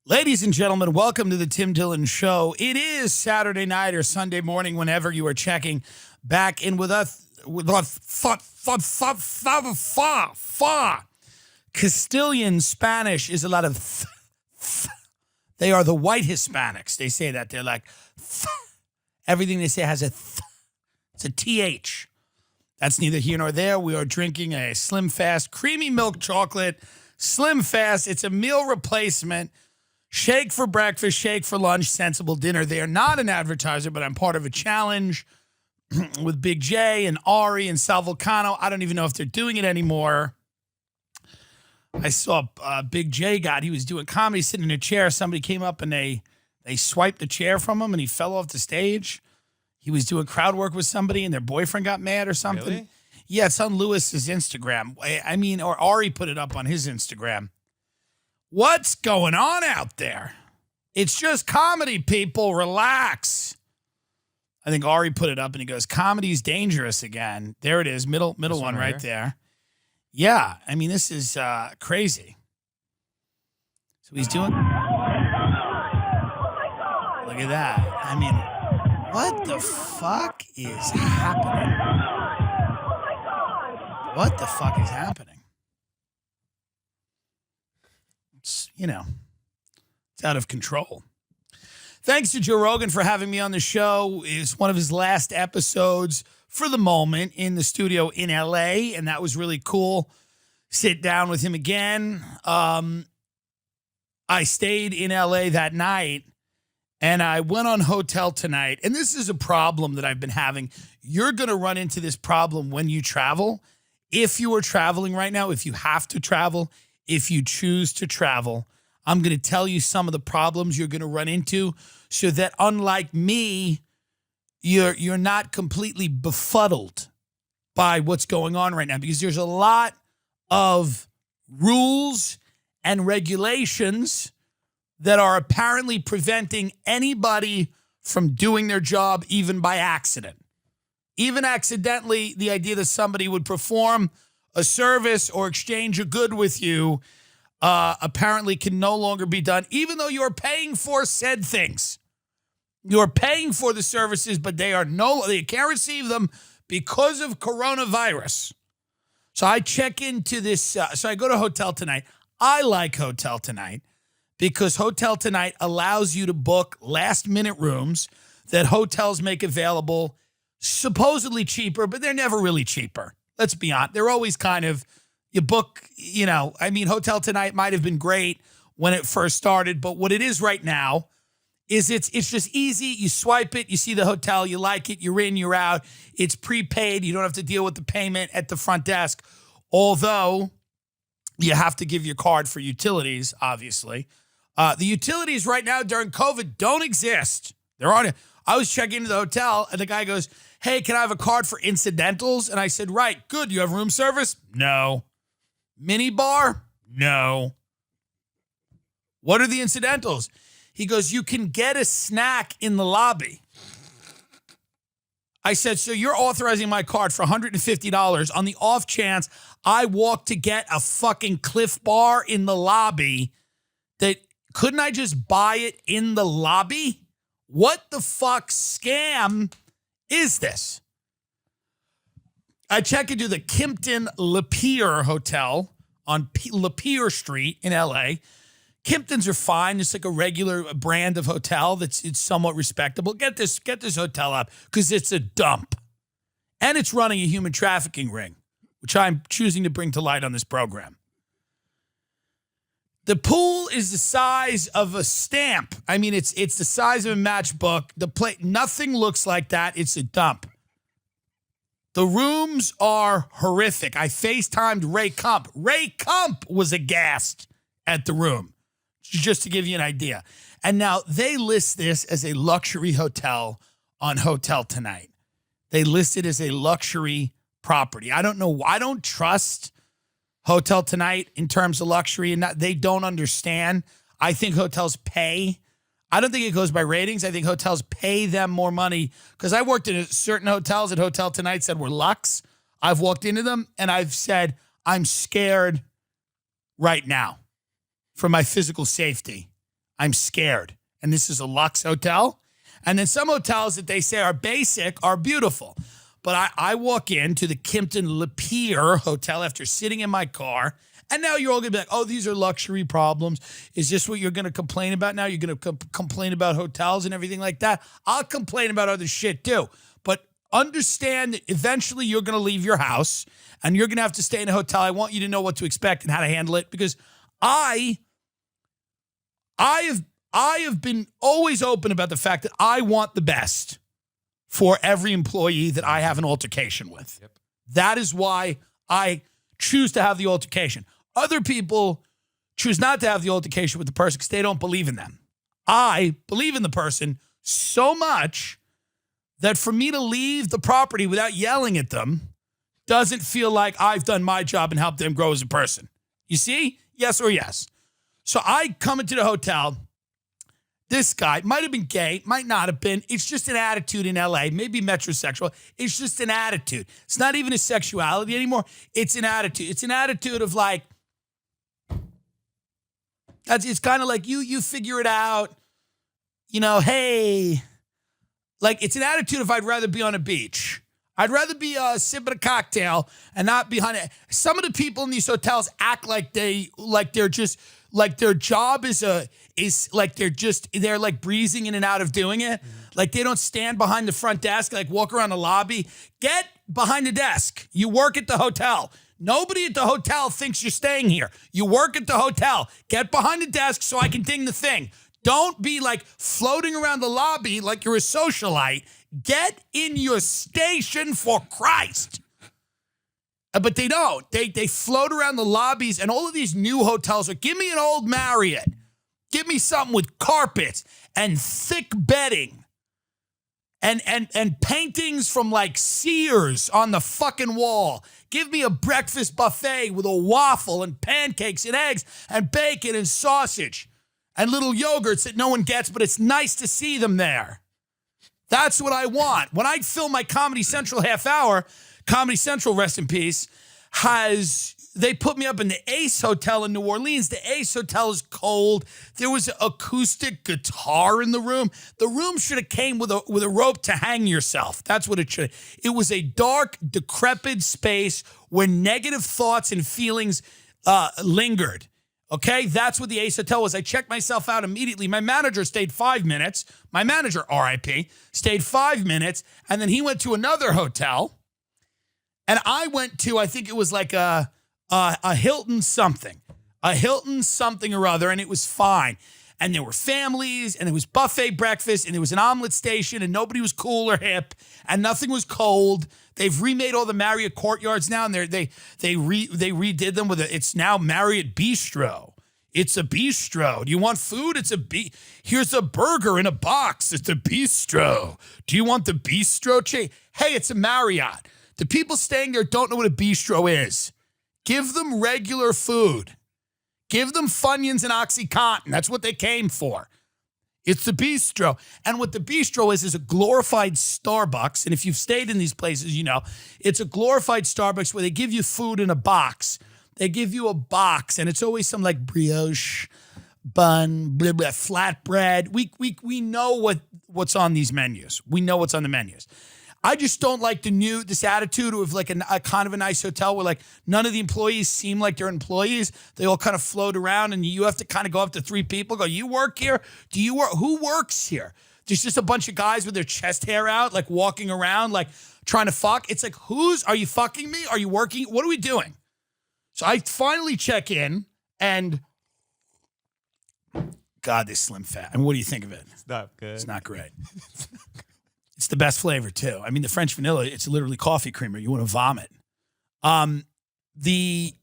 Ladies and gentlemen, welcome to the Tim Dillon Show. It is Saturday night or Sunday morning whenever you are checking back in with us. Castilian Spanish is a lot of They are the white Hispanics. They say that. They're like, everything they say has it's a TH. That's neither here nor there. We are drinking a Slim Fast creamy milk chocolate. Slim Fast. It's a meal replacement. Shake for breakfast, shake for lunch, sensible dinner. They are not an advertiser, but I'm part of a challenge with Big J and Ari and Sal Vulcano. I don't even know if they're doing it anymore. I saw Big J he was doing comedy, sitting in a chair. Somebody came up and they swiped the chair from him and he fell off the stage. He was doing crowd work with somebody and their boyfriend got mad or something. Really? Yeah, it's on Lewis's Instagram. Or Ari put it up on his Instagram. What's going on out there? It's just comedy, people. Relax. I think Ari put it up and he goes, comedy's dangerous again. There it is, middle one right there. Yeah, I mean, this is crazy. So he's doing... Look at that. I mean, what the fuck is happening? What the fuck is happening? It's out of control. Thanks to Joe Rogan for having me on the show. It's one of his last episodes for the moment in the studio in LA, and that was really cool. Sit down with him again. I stayed in LA that night, and I went on Hotel Tonight, and this is a problem that I've been having. You're going to run into this problem when you travel. If you are traveling right now, if you have to travel, if you choose to travel, I'm going to tell you some of the problems you're going to run into so that, unlike me, you're not completely befuddled by what's going on right now, because there's a lot of rules and regulations that are apparently preventing anybody from doing their job, even by accident. Even accidentally, the idea that somebody would perform a service or exchange a good with you apparently can no longer be done, even though you're paying for said things. You're paying for the services, but they can't receive them because of coronavirus. So I check into this. So I go to Hotel Tonight. I like Hotel Tonight because Hotel Tonight allows you to book last-minute rooms that hotels make available, supposedly cheaper, but they're never really cheaper. Let's be honest. They're always kind of, you book, Hotel Tonight might have been great when it first started, but what it is right now is it's just easy. You swipe it, you see the hotel, you like it, you're in, you're out. It's prepaid. You don't have to deal with the payment at the front desk, although you have to give your card for utilities, obviously. The utilities right now during COVID don't exist. They're on it. I was checking into the hotel, and the guy goes, hey, can I have a card for incidentals? And I said, right, good. You have room service? No. Mini bar? No. What are the incidentals? He goes, you can get a snack in the lobby. I said, so you're authorizing my card for $150 on the off chance I walk to get a fucking Cliff Bar in the lobby, that couldn't I just buy it in the lobby? What the fuck scam is this? I check into the Kimpton Lapeer Hotel on Lapeer Street in LA. Kimptons are fine. It's like a regular brand of hotel it's somewhat respectable. Get this hotel up because it's a dump. And it's running a human trafficking ring, which I'm choosing to bring to light on this program. The pool is the size of a stamp. I mean, it's the size of a matchbook. Nothing looks like that. It's a dump. The rooms are horrific. I FaceTimed Ray Kump. Ray Kump was aghast at the room, just to give you an idea. And now they list this as a luxury hotel on Hotel Tonight. They list it as a luxury property. I don't know. I don't trust Hotel Tonight in terms of luxury, and they don't understand. I think hotels pay. I don't think it goes by ratings. I think hotels pay them more money, because I worked in certain hotels at Hotel Tonight said were luxe. I've walked into them and I've said, I'm scared right now for my physical safety. I'm scared. And this is a luxe hotel. And then some hotels that they say are basic are beautiful. But I walk into the Kimpton Lapeer Hotel after sitting in my car, and now you're all going to be like, oh, these are luxury problems. Is this what you're going to complain about now? You're going to complain about hotels and everything like that? I'll complain about other shit too. But understand that eventually you're going to leave your house, and you're going to have to stay in a hotel. I want you to know what to expect and how to handle it, because I have been always open about the fact that I want the best for every employee that I have an altercation with. Yep. That is why I choose to have the altercation. Other people choose not to have the altercation with the person because they don't believe in them. I believe in the person so much that for me to leave the property without yelling at them doesn't feel like I've done my job and helped them grow as a person. You see? Yes or yes. So I come into the hotel. This guy might have been gay, might not have been. It's just an attitude in LA, maybe metrosexual. It's just an attitude. It's not even a sexuality anymore. It's an attitude. It's an attitude of like, it's kind of like you figure it out, hey. Like, it's an attitude of I'd rather be on a beach. I'd rather be sipping a cocktail and not behind it. Some of the people in these hotels act like they're just like their job is like they're like breezing in and out of doing it. Like they don't stand behind the front desk, like walk around the lobby. Get behind the desk. You work at the hotel. Nobody at the hotel thinks you're staying here. You work at the hotel. Get behind the desk so I can ding the thing. Don't be like floating around the lobby like you're a socialite. Get in your station for Christ. But they don't. They float around the lobbies, and all of these new hotels are, give me an old Marriott. Give me something with carpets and thick bedding and paintings from like Sears on the fucking wall. Give me a breakfast buffet with a waffle and pancakes and eggs and bacon and sausage and little yogurts that no one gets, but it's nice to see them there. That's what I want. When I film my Comedy Central half hour, Comedy Central, rest in peace, they put me up in the Ace Hotel in New Orleans. The Ace Hotel is cold. There was an acoustic guitar in the room. The room should have came with a rope to hang yourself. That's what it should. It was a dark, decrepit space where negative thoughts and feelings lingered. Okay, that's what the Ace Hotel was. I checked myself out immediately. My manager stayed 5 minutes. My manager, RIP, stayed 5 minutes, and then he went to another hotel. And I went to, I think it was like a Hilton something or other, and it was fine. And there were families, and there was buffet breakfast, and there was an omelet station, and nobody was cool or hip, and nothing was cold. They've remade all the Marriott courtyards now, and they redid them it's now Marriott Bistro. It's a bistro. Do you want food? Here's a burger in a box. It's a bistro. Do you want the bistro chain? Hey, it's a Marriott. The people staying there don't know what a bistro is. Give them regular food. Give them Funyuns and OxyContin. That's what they came for. It's the bistro. And what the bistro is a glorified Starbucks. And if you've stayed in these places, you know, it's a glorified Starbucks where they give you food in a box. They give you a box, and it's always some like brioche, bun, blah, blah, flatbread. We know what's on these menus. We know what's on the menus. I just don't like this attitude of like a kind of a nice hotel where like none of the employees seem like they're employees. They all kind of float around, and you have to kind of go up to three people, go, you work here? Do you work? Who works here? There's just a bunch of guys with their chest hair out, like walking around, like trying to fuck. It's like, are you fucking me? Are you working? What are we doing? So I finally check in, and God, this Slim Fat. And what do you think of it? It's not good. It's not great. It's the best flavor too. I mean, the French vanilla, it's literally coffee creamer. You want to vomit. The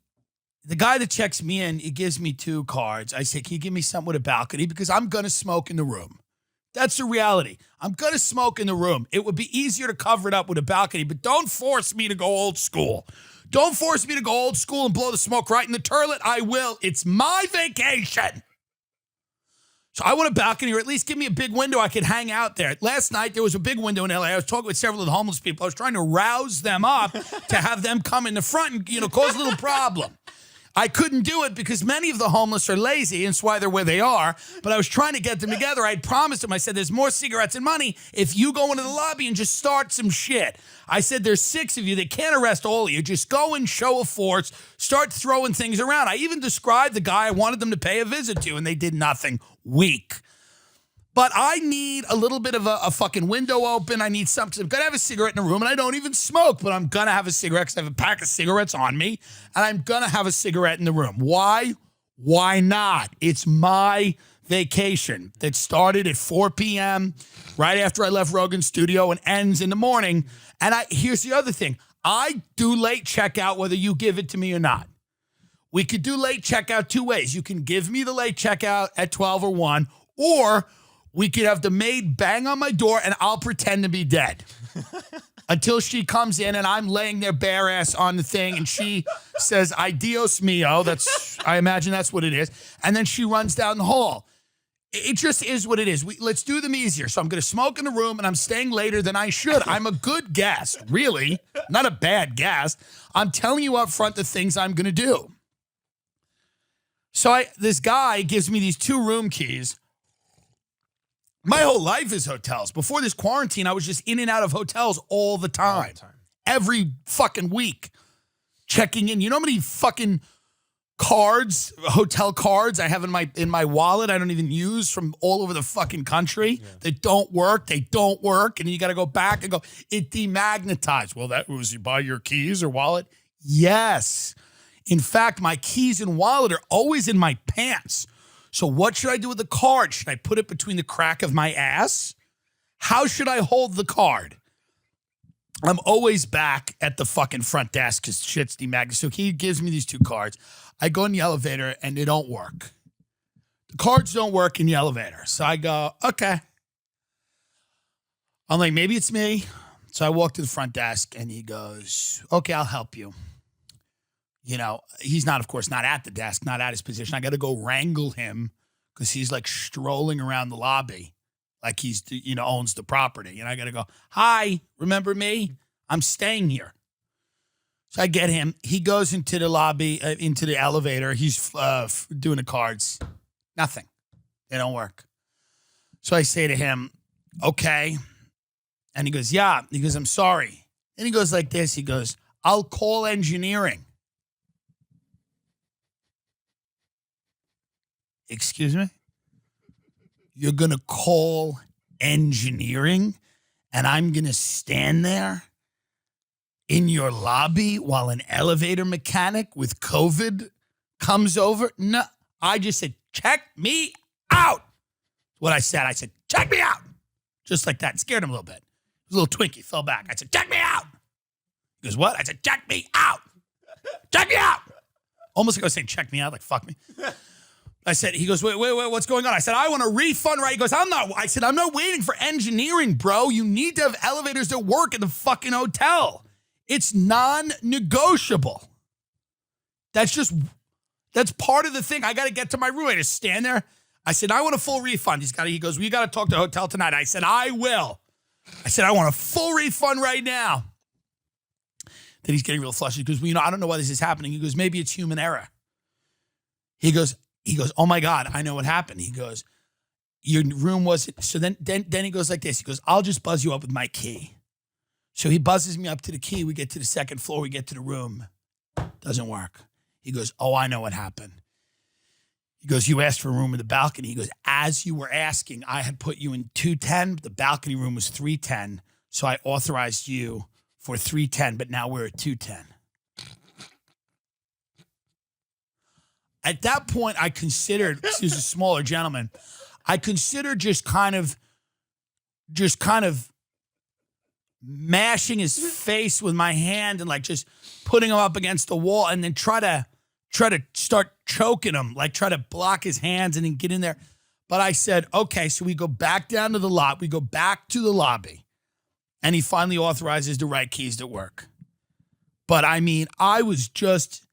guy that checks me in, he gives me 2 cards. I say, can you give me something with a balcony? Because I'm going to smoke in the room. That's the reality. I'm going to smoke in the room. It would be easier to cover it up with a balcony, but don't force me to go old school. Don't force me to go old school and blow the smoke right in the toilet. I will. It's my vacation. So I want a balcony, or at least give me a big window I could hang out there. Last night, there was a big window in LA. I was talking with several of the homeless people. I was trying to rouse them up to have them come in the front and, cause a little problem. I couldn't do it because many of the homeless are lazy, and that's why they're where they are. But I was trying to get them together. I promised them, I said, there's more cigarettes and money if you go into the lobby and just start some shit. I said, there's 6 of you. They can't arrest all of you. Just go and show of force. Start throwing things around. I even described the guy I wanted them to pay a visit to, and they did nothing. Weak. But I need a little bit of a fucking window open. I need something. I'm going to have a cigarette in the room, and I don't even smoke, but I'm going to have a cigarette because I have a pack of cigarettes on me, and I'm going to have a cigarette in the room. Why? Why not? It's my vacation that started at 4 p.m. right after I left Rogan's studio and ends in the morning. And here's the other thing. I do late checkout whether you give it to me or not. We could do late checkout 2 ways. You can give me the late checkout at 12 or 1, or we could have the maid bang on my door and I'll pretend to be dead until she comes in and I'm laying there bare ass on the thing and she says, "Adios mio." I imagine that's what it is. And then she runs down the hall. It just is what it is. Let's do them easier. So I'm going to smoke in the room and I'm staying later than I should. I'm a good guest, really. Not a bad guest. I'm telling you up front the things I'm going to do. So this guy gives me these 2 room keys. My whole life is hotels. Before this quarantine, I was just in and out of hotels all the time. Every fucking week. Checking in. You know how many fucking cards, hotel cards I have in my wallet I don't even use from all over the fucking country that don't work. They don't work. And you got to go back and go, it demagnetized. Well, that was you buy your keys or wallet? Yes. In fact, my keys and wallet are always in my pants. So what should I do with the card? Should I put it between the crack of my ass? How should I hold the card? I'm always back at the fucking front desk because shit's demagnetized. So he gives me these 2 cards. I go in the elevator and they don't work. The cards don't work in the elevator. So I go, okay. I'm like, maybe it's me. So I walk to the front desk and he goes, okay, I'll help you. You know, he's not, of course, not at the desk, not at his position. I got to go wrangle him because he's like strolling around the lobby like he's, owns the property. And I got to go, hi, remember me? I'm staying here. So I get him. He goes into the lobby, into the elevator. He's doing the cards. Nothing. They don't work. So I say to him, okay. And he goes, yeah. He goes, I'm sorry. And he goes like this. He goes, I'll call engineering. Excuse me? You're going to call engineering and I'm going to stand there in your lobby while an elevator mechanic with COVID comes over? No, I just said, check me out. What I said, check me out. Just like that. It scared him a little bit. He was a little twinkie, fell back. I said, check me out. He goes, what? I said, check me out. Check me out. Almost like I was saying, check me out, like fuck me. He goes, wait, what's going on? I said, I want a refund, right? He goes, I'm not waiting for engineering, bro. You need to have elevators that work in the fucking hotel. It's non-negotiable. That's part of the thing. I got to get to my room. I just stand there. I said, I want a full refund. He goes, we got to talk to the hotel tonight. I said, I will. I said, I want a full refund right now. Then he's getting real flushed. He goes, well, I don't know why this is happening. He goes, maybe it's human error. He goes, oh my God, I know what happened. He goes, your room wasn't. So then he goes like this. He goes, I'll just buzz you up with my key. So he buzzes me up to the key. We get to the 2nd floor. We get to the room. Doesn't work. He goes, oh, I know what happened. He goes, you asked for a room in the balcony. He goes, as you were asking, I had put you in 210. The balcony room was 310. So I authorized you for 310, but now we're at 210. At that point, I considered, he was a smaller gentleman, I considered just kind of mashing his face with my hand and like just putting him up against the wall and then try to start choking him, like try to block his hands and then get in there. But I said, okay, so we go back down to the lot. We go back to the lobby and he finally authorizes the right keys to work. But I mean, I was just,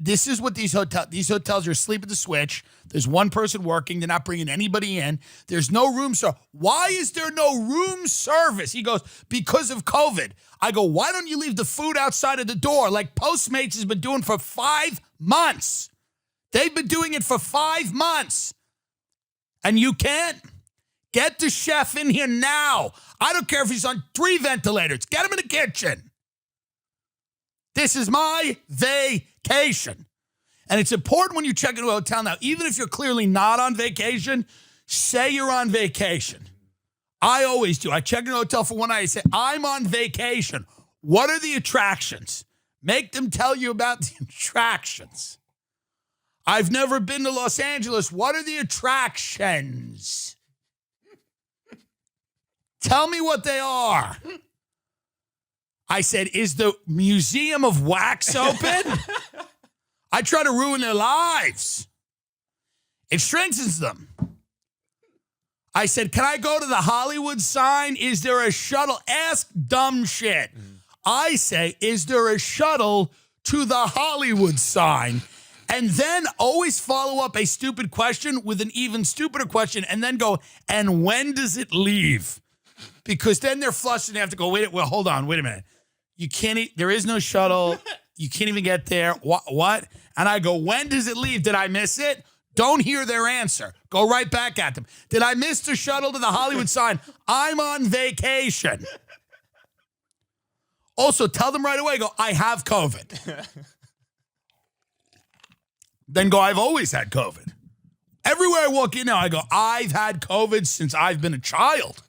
this is what these hotels are asleep at the switch. There's one person working. They're not bringing anybody in. There's no room service. Why is there no room service? He goes, because of COVID. I go, why don't you leave the food outside of the door like Postmates has been doing for 5 months. They've been doing it for 5 months. And you can't? Get the chef in here now. I don't care if he's on 3 ventilators. Get him in the kitchen. This is my vacation. And it's important when you check into a hotel now, even if you're clearly not on vacation, say you're on vacation. I always do. I check into a hotel for one night. I say, I'm on vacation. What are the attractions? Make them tell you about the attractions. I've never been to Los Angeles. What are the attractions? Tell me what they are. I said, is the Museum of Wax open? I try to ruin their lives. It strengthens them. I said, can I go to the Hollywood sign? Is there a shuttle? Ask dumb shit. I say, is there a shuttle to the Hollywood sign? And then always follow up a stupid question with an even stupider question and then go, and when does it leave? Because then they're flushed and they have to go, well, hold on, wait a minute. You can't, there is no shuttle. You can't even get there. What? And I go, when does it leave? Did I miss it? Don't hear their answer. Go right back at them. Did I miss the shuttle to the Hollywood sign? I'm on vacation. Also, tell them right away, go, I have COVID. Then go, I've always had COVID. Everywhere I walk in now, I go, I've had COVID since I've been a child.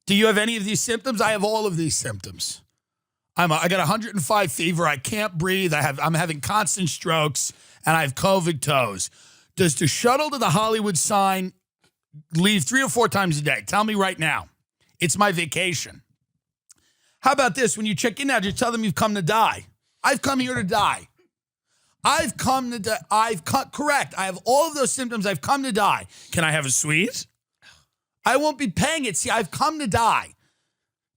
Do you have any of these symptoms? I have all of these symptoms. I got 105 fever. I can't breathe. I'm having constant strokes, and I have COVID toes. Does the shuttle to the Hollywood sign leave 3 or 4 times a day? Tell me right now. It's my vacation. How about this? When you check in now, just tell them you've come to die. I've come here to die. I've come to die. Correct. I have all of those symptoms. I've come to die. Can I have a sweet? I won't be paying it. See, I've come to die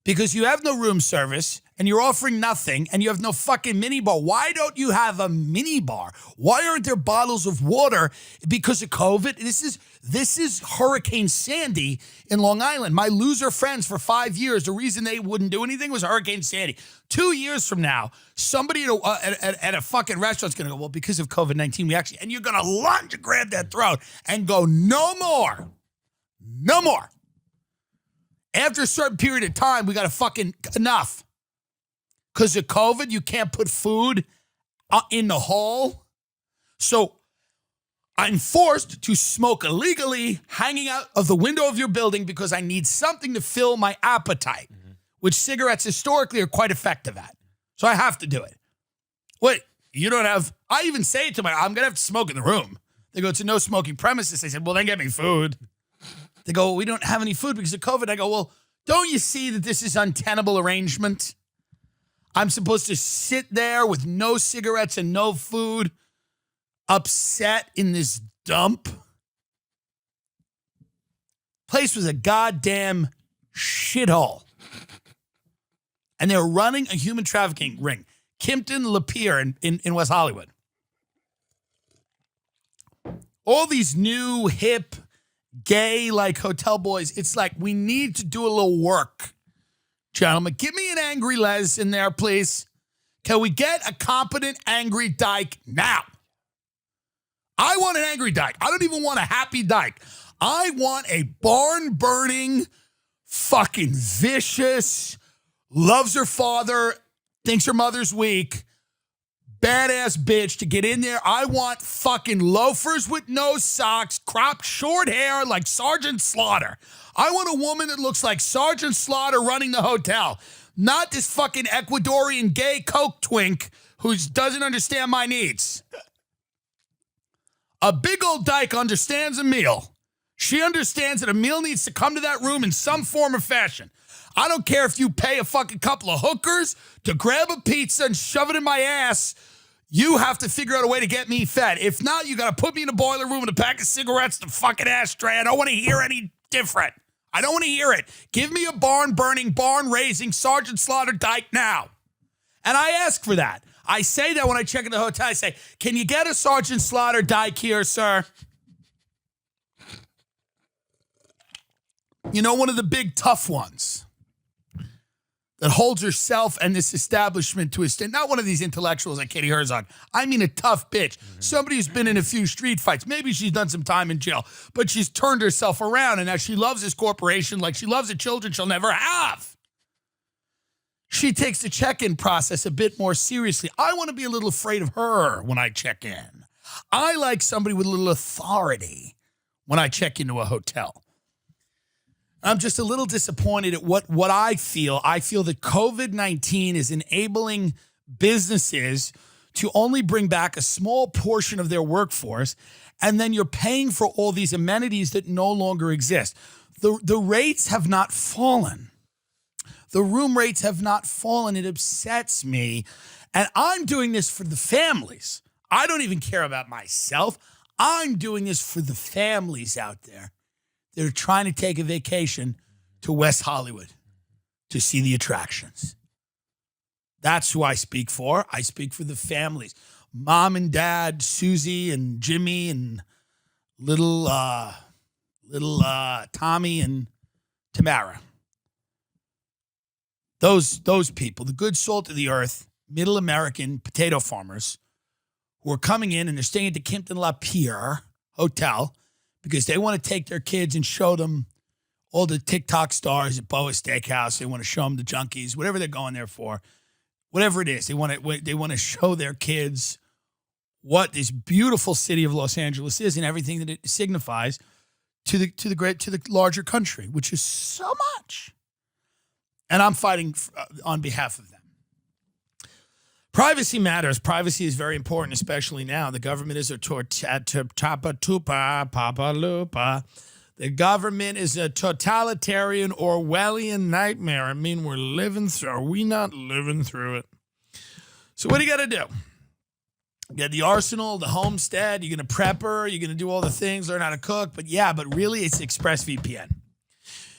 because you have no room service and you're offering nothing and you have no fucking mini bar. Why don't you have a mini bar? Why aren't there bottles of water? Because of COVID? This is Hurricane Sandy in Long Island. My loser friends for 5 years, the reason they wouldn't do anything was Hurricane Sandy. 2 years from now, somebody at a fucking restaurant's going to go, well, because of COVID-19, and you're going to lunge and grab that throat and go, no more. No more. After a certain period of time, we got to fucking enough. Because of COVID, you can't put food in the hall. So I'm forced to smoke illegally hanging out of the window of your building because I need something to fill my appetite, which cigarettes historically are quite effective at. So I have to do it. Wait, you don't have, I even say it to I'm going to have to smoke in the room. They go, it's a no smoking premises. I said, well, then get me food. They go, well, we don't have any food because of COVID. I go, well, don't you see that this is untenable arrangement? I'm supposed to sit there with no cigarettes and no food, upset in this dump. Place was a goddamn shithole. And they're running a human trafficking ring. Kimpton Lapeer in West Hollywood. All these new, hip, gay, like hotel boys, it's like we need to do a little work. Gentlemen, give me an angry Les in there, please. Can we get a competent angry dyke now? I want an angry dyke. I don't even want a happy dyke. I want a barn-burning, fucking vicious, loves her father, thinks her mother's weak, badass bitch to get in there. I want fucking loafers with no socks, cropped short hair like Sergeant Slaughter. I want a woman that looks like Sergeant Slaughter running the hotel, not this fucking Ecuadorian gay coke twink who doesn't understand my needs. A big old dyke understands a meal. She understands that a meal needs to come to that room in some form or fashion. I don't care if you pay a fucking couple of hookers to grab a pizza and shove it in my ass. You have to figure out a way to get me fed. If not, you got to put me in a boiler room with a pack of cigarettes and a fucking ashtray. I don't want to hear any different. I don't want to hear it. Give me a barn-burning, barn-raising Sergeant Slaughter dyke now. And I ask for that. I say that when I check in the hotel. I say, can you get a Sergeant Slaughter dyke here, sir? You know, one of the big tough ones. that holds herself and this establishment to a stand. Not one of these intellectuals like Katie Herzog. I mean a tough bitch. Somebody who's been in a few street fights. Maybe she's done some time in jail, but she's turned herself around, and now she loves this corporation like she loves the children she'll never have. She takes the check-in process a bit more seriously. I want to be a little afraid of her when I check in. I like somebody with a little authority when I check into a hotel. I'm just a little disappointed at what I feel. I feel that COVID-19 is enabling businesses to only bring back a small portion of their workforce, and then you're paying for all these amenities that no longer exist. The rates have not fallen. The room rates have not fallen. It upsets me. And I'm doing this for the families. I don't even care about myself. I'm doing this for the families out there. They're trying to take a vacation to West Hollywood to see the attractions. That's who I speak for. I speak for the families. Mom and Dad, Susie and Jimmy and little Tommy and Tamara. Those people, the good salt of the earth, middle American potato farmers who are coming in and they're staying at the Kimpton La Pierre Hotel because they want to take their kids and show them all the TikTok stars at Boa Steakhouse. They want to show them the junkies, whatever they're going there for, whatever it is. They want to show their kids what this beautiful city of Los Angeles is and everything that it signifies to the larger country, which is so much. And I'm fighting on behalf of them. Privacy matters. Privacy is very important, especially now. The government is a papaloop. The government is a totalitarian Orwellian nightmare. I mean, are we not living through it? So what do you got to do? You got the arsenal, the homestead. You're going to prep her. You're going to do all the things, learn how to cook. But really, it's ExpressVPN.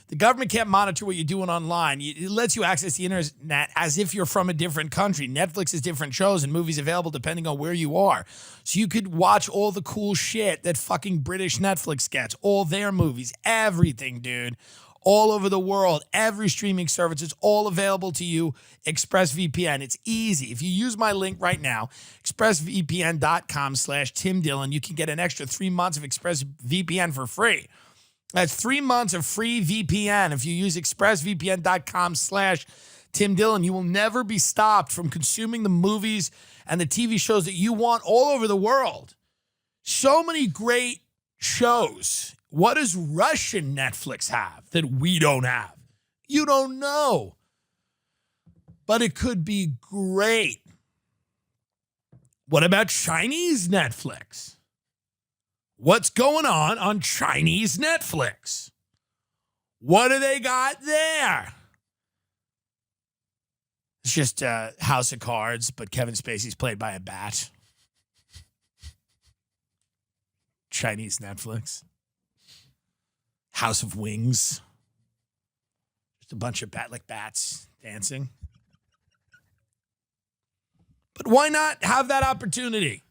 The government can't monitor what you're doing online. It lets you access the internet as if you're from a different country. Netflix has different shows and movies available depending on where you are. So you could watch all the cool shit that fucking British Netflix gets. All their movies, everything, dude. All over the world, every streaming service is all available to you. ExpressVPN. It's easy. If you use my link right now, expressvpn.com/Tim Dillon, you can get an extra 3 months of ExpressVPN for free. That's 3 months of free VPN. If you use expressvpn.com/Tim Dillon, you will never be stopped from consuming the movies and the TV shows that you want all over the world. So many great shows. What does Russian Netflix have that we don't have? You don't know. But it could be great. What about Chinese Netflix? What's going on Chinese Netflix? What do they got there? It's just House of Cards, but Kevin Spacey's played by a bat. Chinese Netflix. House of Wings. Just a bunch of bats dancing. But why not have that opportunity?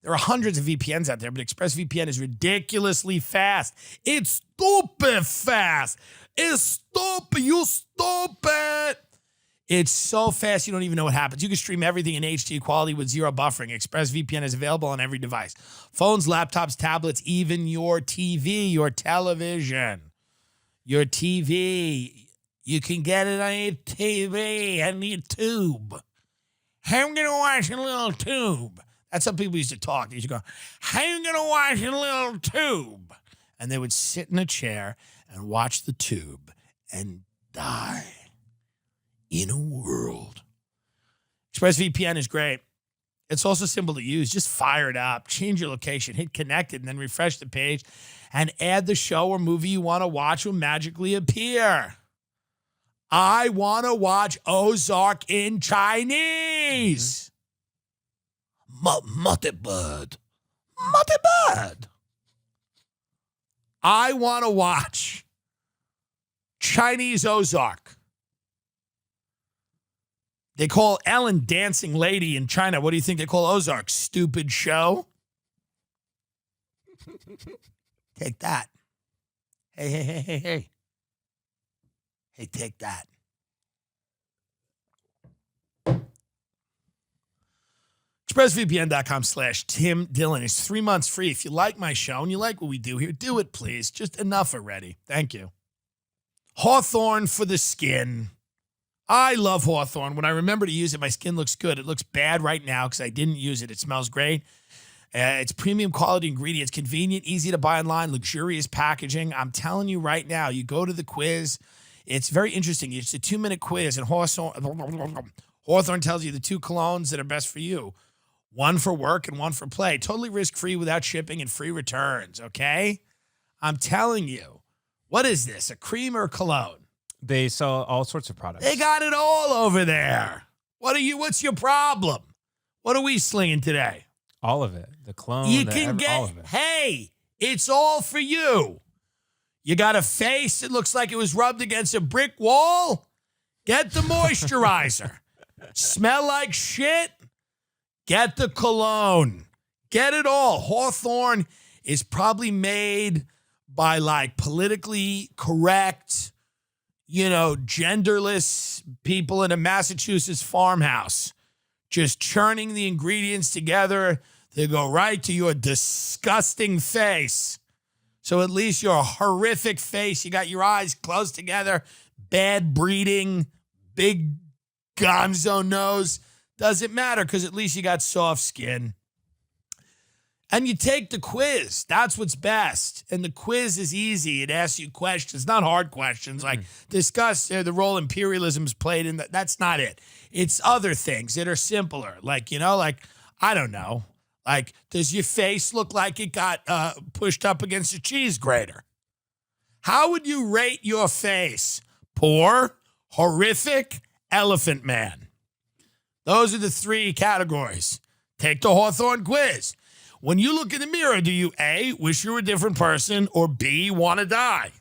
There are hundreds of VPNs out there, but ExpressVPN is ridiculously fast. It's stupid fast. It's stupid. You stupid. It's so fast you don't even know what happens. You can stream everything in HD quality with zero buffering. ExpressVPN is available on every device. Phones, laptops, tablets, even your TV, your television. Your TV. You can get it on your TV and your tube. I'm going to watch a little tube. That's how people used to talk. They used to go, how you going to watch a little tube? And they would sit in a chair and watch the tube and die in a world. ExpressVPN is great. It's also simple to use. Just fire it up, change your location, hit connected, and then refresh the page, and add the show or movie you want to watch will magically appear. I want to watch Ozark in Chinese. Bird. I want to watch Chinese Ozark. They call Ellen Dancing Lady in China. What do you think they call Ozark? Stupid show? Take that. Hey. Hey, take that. ExpressVPN.com/Tim Dillon. It's 3 months free. If you like my show and you like what we do here, do it, please. Just enough already. Thank you. Hawthorne for the skin. I love Hawthorne. When I remember to use it, my skin looks good. It looks bad right now because I didn't use it. It smells great. It's premium quality ingredients, convenient, easy to buy online, luxurious packaging. I'm telling you right now, you go to the quiz. It's very interesting. It's a 2-minute quiz, and Hawthorne tells you the 2 colognes that are best for you. One for work and one for play. Totally risk-free without shipping and free returns, okay? I'm telling you. What is this, a cream or a cologne? They sell all sorts of products. They got it all over there. What's your problem? What are we slinging today? All of it. The clone, all of it. Hey, it's all for you. You got a face that looks like it was rubbed against a brick wall? Get the moisturizer. Smell like shit? Get the cologne. Get it all. Hawthorne is probably made by like politically correct, genderless people in a Massachusetts farmhouse, just churning the ingredients together. They go right to your disgusting face. So at least your horrific face, you got your eyes close together, bad breeding, big gonzo nose. Doesn't matter because at least you got soft skin. And you take the quiz. That's what's best. And the quiz is easy. It asks you questions, not hard questions like discuss the role imperialism's played in that. That's not it. It's other things that are simpler. Like, I don't know. Like, does your face look like it got pushed up against a cheese grater? How would you rate your face? Poor, horrific, elephant man. Those are the 3 categories. Take the Hawthorne quiz. When you look in the mirror, do you A, wish you were a different person, or B, want to die?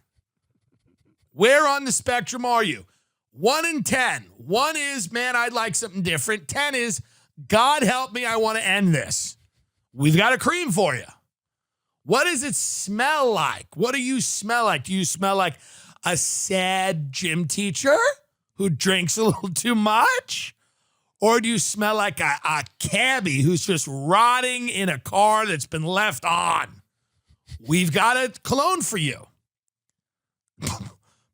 Where on the spectrum are you? 1 and 10. 1 is, man, I'd like something different. 10 is, God help me, I want to end this. We've got a cream for you. What does it smell like? What do you smell like? Do you smell like a sad gym teacher who drinks a little too much? Or do you smell like a cabbie who's just rotting in a car that's been left on? We've got a cologne for you.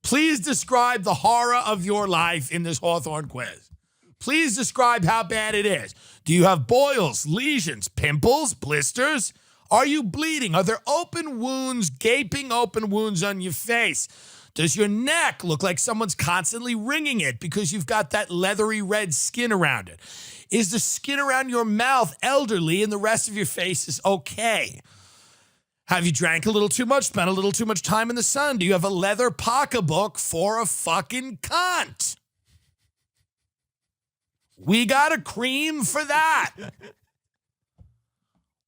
Please describe the horror of your life in this Hawthorne quiz. Please describe how bad it is. Do you have boils, lesions, pimples, blisters? Are you bleeding? Are there open wounds, gaping open wounds on your face? Does your neck look like someone's constantly wringing it because you've got that leathery red skin around it? Is the skin around your mouth elderly and the rest of your face is okay? Have you drank a little too much, spent a little too much time in the sun? Do you have a leather pocketbook for a fucking cunt? We got a cream for that.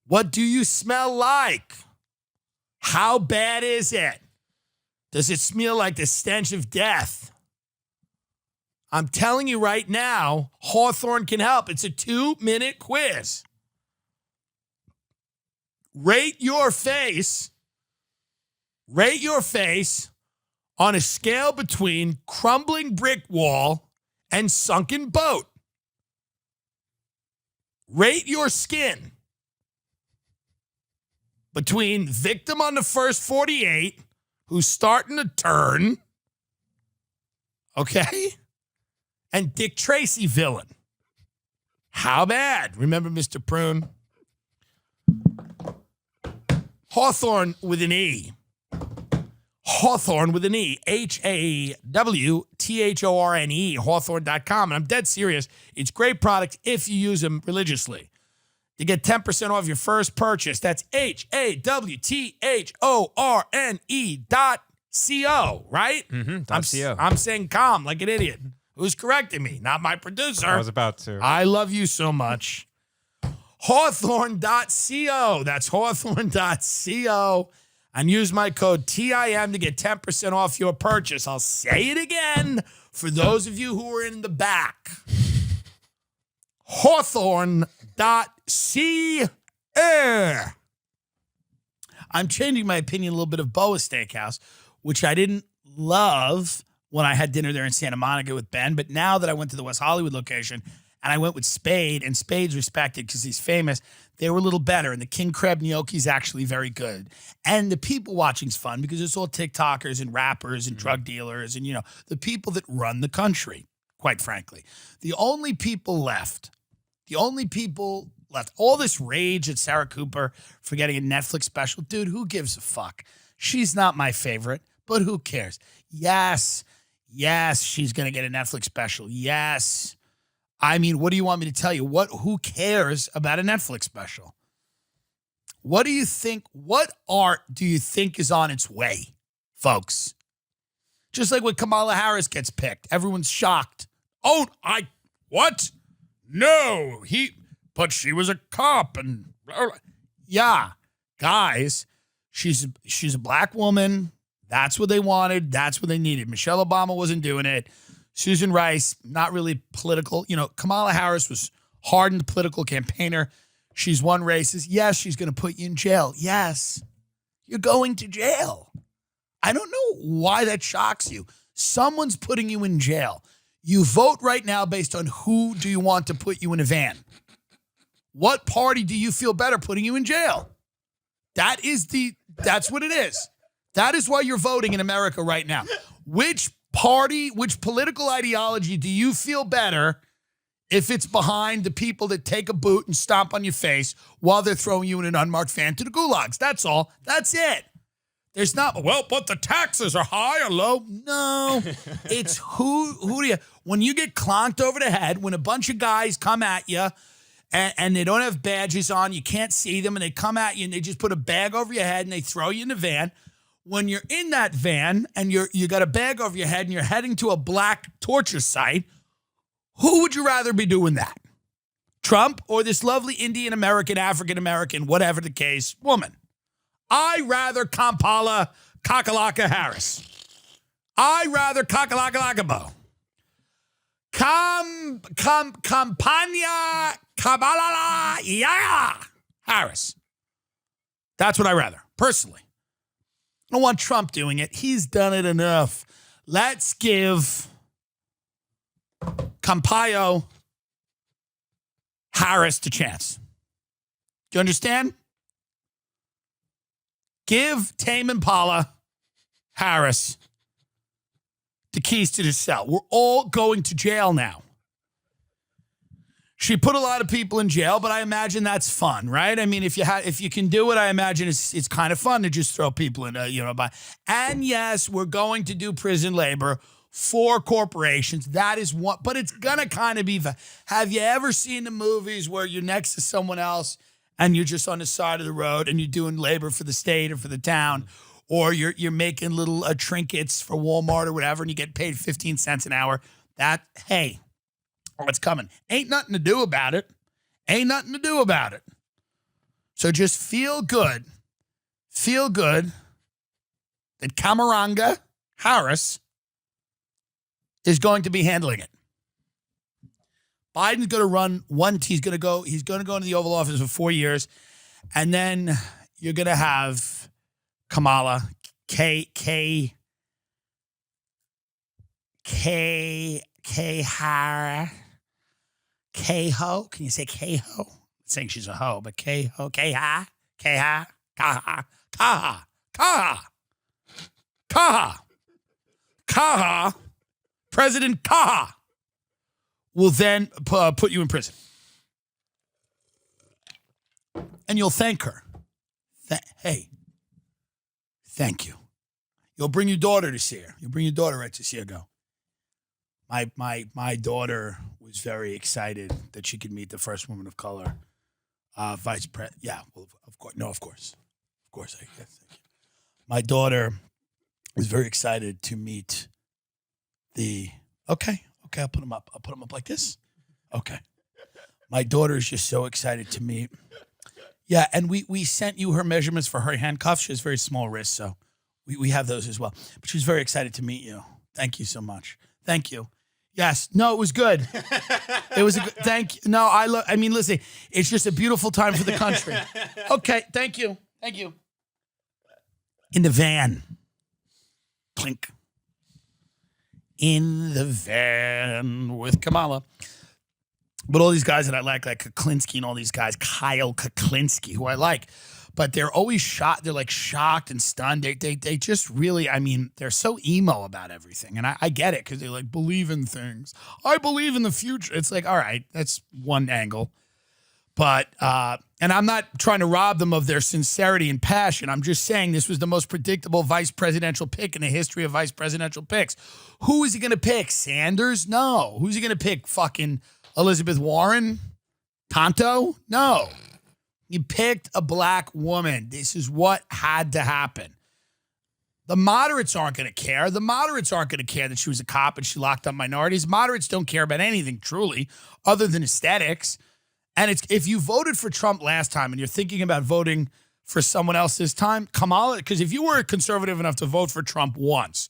What do you smell like? How bad is it? Does it smell like the stench of death? I'm telling you right now, Hawthorne can help. It's a 2-minute quiz. Rate your face on a scale between crumbling brick wall and sunken boat. Rate your skin between victim on the first 48, who's starting to turn, okay, and Dick Tracy villain. How bad? Remember Mr. Prune? Hawthorne with an E. Hawthorne with an E. HAWTHORNE. Hawthorne.com. And I'm dead serious. It's great product if you use them religiously. You get 10% off your first purchase. That's HAWTHORNE.co, right? .co. I'm saying com like an idiot. Who's correcting me? Not my producer. I was about to. I love you so much. Hawthorne.co. That's Hawthorne.co. And use my code TIM to get 10% off your purchase. I'll say it again for those of you who are in the back. Hawthorne.co. I'm changing my opinion a little bit of Boa Steakhouse, which I didn't love when I had dinner there in Santa Monica with Ben. But now that I went to the West Hollywood location and I went with Spade, and Spade's respected because he's famous. They were a little better, and the king crab gnocchi is actually very good. And the people watching's fun because it's all TikTokers and rappers and drug dealers and, the people that run the country, quite frankly. The only people left, all this rage at Sarah Cooper for getting a Netflix special. Dude, who gives a fuck? She's not my favorite, but who cares? Yes, she's going to get a Netflix special. Yes. I mean, what do you want me to tell you? Who cares about a Netflix special? What do you think? What art do you think is on its way, folks? Just like when Kamala Harris gets picked, everyone's shocked. Oh, what? No, but she was a cop and yeah, guys, she's a black woman. That's what they wanted. That's what they needed. Michelle Obama wasn't doing it. Susan Rice, not really political. Kamala Harris was hardened political campaigner. She's won races. Yes, she's going to put you in jail. Yes, you're going to jail. I don't know why that shocks you. Someone's putting you in jail. You vote right now based on who do you want to put you in a van. What party do you feel better putting you in jail? That's what it is. That is why you're voting in America right now. Which party, which political ideology do you feel better if it's behind the people that take a boot and stomp on your face while they're throwing you in an unmarked van to the gulags? That's all. That's it. There's not, but the taxes are high or low. No, it's who do you, when you get clonked over the head, when a bunch of guys come at you and they don't have badges on, you can't see them, and they come at you and they just put a bag over your head and they throw you in the van. When you're in that van and you got a bag over your head and you're heading to a black torture site, who would you rather be doing that? Trump or this lovely Indian American, African American, whatever the case, woman? I rather Kamala Kakalaka Harris. I rather Kakalaka Campania Kabalala Yeah Harris. That's what I rather, personally. I don't want Trump doing it. He's done it enough. Let's give Campayo Harris the chance. Do you understand? Give Tame Impala Harris the keys to the cell. We're all going to jail now. She put a lot of people in jail, but I imagine that's fun, right? I mean, if you can do it, I imagine it's kind of fun to just throw people in, And yes, we're going to do prison labor for corporations. That is what, but it's gonna kind of be. Have you ever seen the movies where you're next to someone else and you're just on the side of the road and you're doing labor for the state or for the town, or you're making little trinkets for Walmart or whatever, and you get paid 15 cents an hour? Hey. What's coming? Ain't nothing to do about it. Ain't nothing to do about it. So just feel good. Feel good that Camaranga Harris is going to be handling it. Biden's going to run he's going to go into the Oval Office for 4 years. And then you're going to have Kamala K-Ho. Can you say K-Ho? I'm saying she's a hoe, but K-Ho, K-Ha, K-Ha, Kaha, Kaha, Kaha, Kaha, Kaha, President Kaha will then put you in prison. And you'll thank her. Hey, thank you. You'll bring your daughter to see her. You'll bring your daughter right to see her go. My daughter was very excited that she could meet the first woman of color, vice president. Yeah, well, of course. No, of course. Of course. Yes, thank you. My daughter was very excited to meet okay, I'll put them up. I'll put them up like this. Okay. My daughter is just so excited to meet. Yeah, and we sent you her measurements for her handcuffs. She has very small wrists, so we have those as well. But she was very excited to meet you. Thank you so much. Thank you. Yes. No, it was good. It was a good, thank you. No, I mean, listen, it's just a beautiful time for the country. Okay. Thank you. Thank you. In the van. Clink. In the van with Kamala. But all these guys that I like Kuklinski and all these guys, Kyle Kuklinski, who I like, but they're always shocked. They're like shocked and stunned. They just really, I mean, they're so emo about everything. And I get it because they like believe in things. I believe in the future. It's like, all right, that's one angle. But, and I'm not trying to rob them of their sincerity and passion. I'm just saying this was the most predictable vice presidential pick in the history of vice presidential picks. Who is he going to pick? Sanders? No. Who's he going to pick? Fucking Elizabeth Warren? Tonto? No. He picked a black woman. This is what had to happen. The moderates aren't going to care. The moderates aren't going to care that she was a cop and she locked up minorities. Moderates don't care about anything, truly, other than aesthetics. And it's if you voted for Trump last time and you're thinking about voting for someone else this time, Kamala, because if you were conservative enough to vote for Trump once,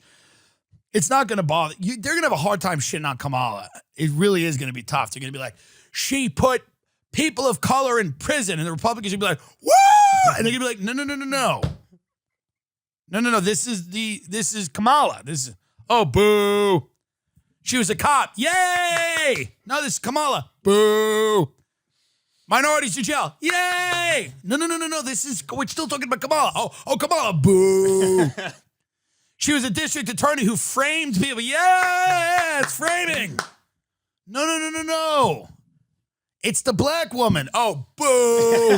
it's not going to bother you. They're going to have a hard time shitting on Kamala. It really is going to be tough. They're going to be like, she put people of color in prison. And the Republicans are going to be like, woo! And they're going to be like, no. No. This is Kamala. Oh, boo. She was a cop. Yay! No, this is Kamala. Boo. Minorities to jail. Yay! No. We're still talking about Kamala. Oh, Kamala. Boo. She was a district attorney who framed people. Yeah, it's framing. No. It's the black woman. Oh, boo.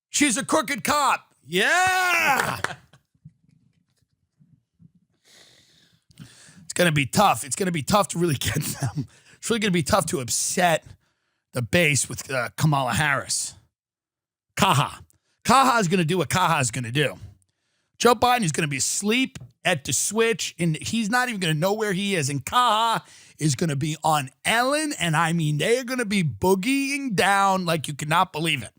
She's a crooked cop. Yeah. It's going to be tough. It's going to be tough to really get them. It's really going to be tough to upset the base with Kamala Harris. Kaha is going to do what Kaha is going to do. Joe Biden is going to be asleep at the switch, and he's not even going to know where he is. And Kaha is going to be on Ellen, and I mean, they are going to be boogieing down like you cannot believe it.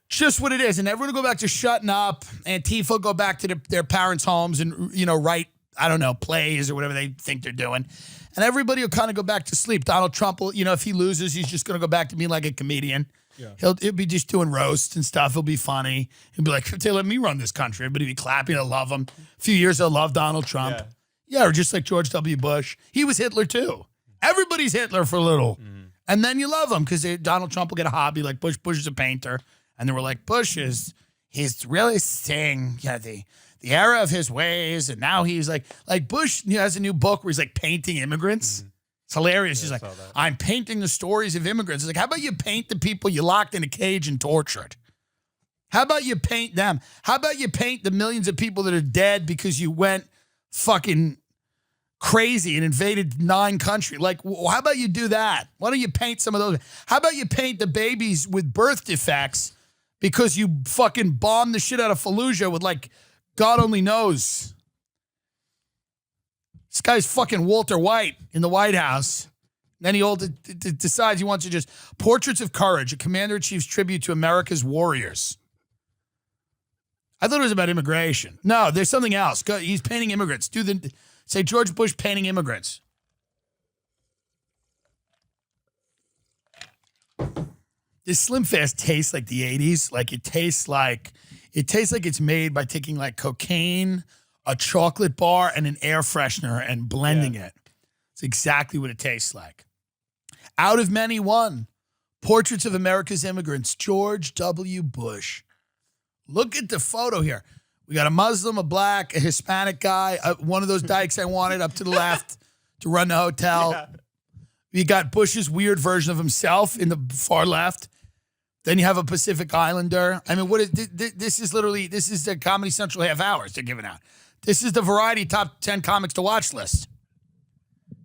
Just what it is. And everyone will go back to shutting up. Antifa will go back to their parents' homes and, write, I don't know, plays or whatever they think they're doing. And everybody will kind of go back to sleep. Donald Trump will, if he loses, he's just going to go back to being like a comedian. Yeah. He'll be just doing roasts and stuff. He'll be funny. He'll be like, they let me run this country. Everybody will be clapping. They'll love him. A few years, they'll love Donald Trump. Yeah, or just like George W. Bush. He was Hitler, too. Everybody's Hitler for a little. Mm. And then you love him because Donald Trump will get a hobby like Bush. Bush is a painter. And they were like, he's really seeing the era of his ways. And now he's like Bush has a new book where he's like painting immigrants. Mm-hmm. It's hilarious. He's like, I'm painting the stories of immigrants. It's like, how about you paint the people you locked in a cage and tortured? How about you paint them? How about you paint the millions of people that are dead because you went fucking crazy and invaded 9 countries? Like, how about you do that? Why don't you paint some of those? How about you paint the babies with birth defects because you fucking bombed the shit out of Fallujah with like, God only knows. This guy's fucking Walter White in the White House. Then he decides he wants to just Portraits of Courage, a commander-in-chief's tribute to America's warriors. I thought it was about immigration. No, there's something else. He's painting immigrants. Say George Bush painting immigrants. This Slim Fast tastes like the 80s. Like it tastes like it's made by taking like cocaine, a chocolate bar, and an air freshener and blending it. It's exactly what it tastes like. Out of many, one. Portraits of America's Immigrants, George W. Bush. Look at the photo here. We got a Muslim, a black, a Hispanic guy, one of those dykes I wanted up to the left to run the hotel. Yeah. You got Bush's weird version of himself in the far left. Then you have a Pacific Islander. I mean, this is the Comedy Central half hours they're giving out. This is the Variety Top 10 Comics to Watch list.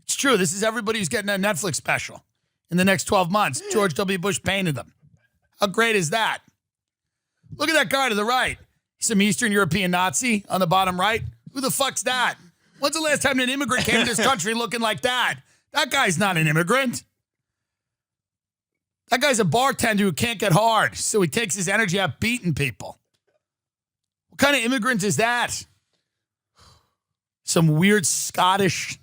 It's true. This is everybody who's getting a Netflix special in the next 12 months. George W. Bush painted them. How great is that? Look at that guy to the right. Some Eastern European Nazi on the bottom right. Who the fuck's that? When's the last time an immigrant came to this country looking like that? That guy's not an immigrant. That guy's a bartender who can't get hard, so he takes his energy out beating people. What kind of immigrant is that? Some weird Scottish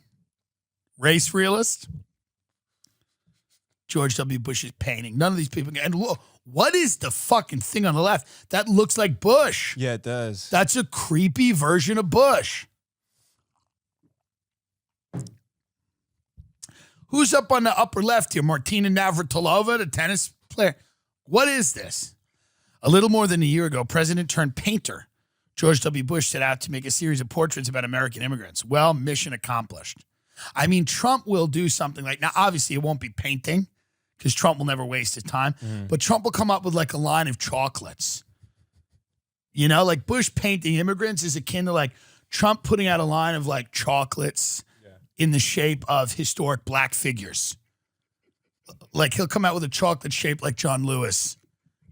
race realist? George W. Bush's painting. None of these people. And look, what is the fucking thing on the left? That looks like Bush. Yeah, it does. That's a creepy version of Bush. Who's up on the upper left here? Martina Navratilova, the tennis player. What is this? A little more than a year ago, President turned painter George W. Bush set out to make a series of portraits about American immigrants. Well, mission accomplished. I mean, Trump will do something like, now obviously it won't be painting because Trump will never waste his time, but Trump will come up with like a line of chocolates. You know, like Bush painting immigrants is akin to like Trump putting out a line of like chocolates in the shape of historic black figures. Like he'll come out with a chocolate shaped like John Lewis.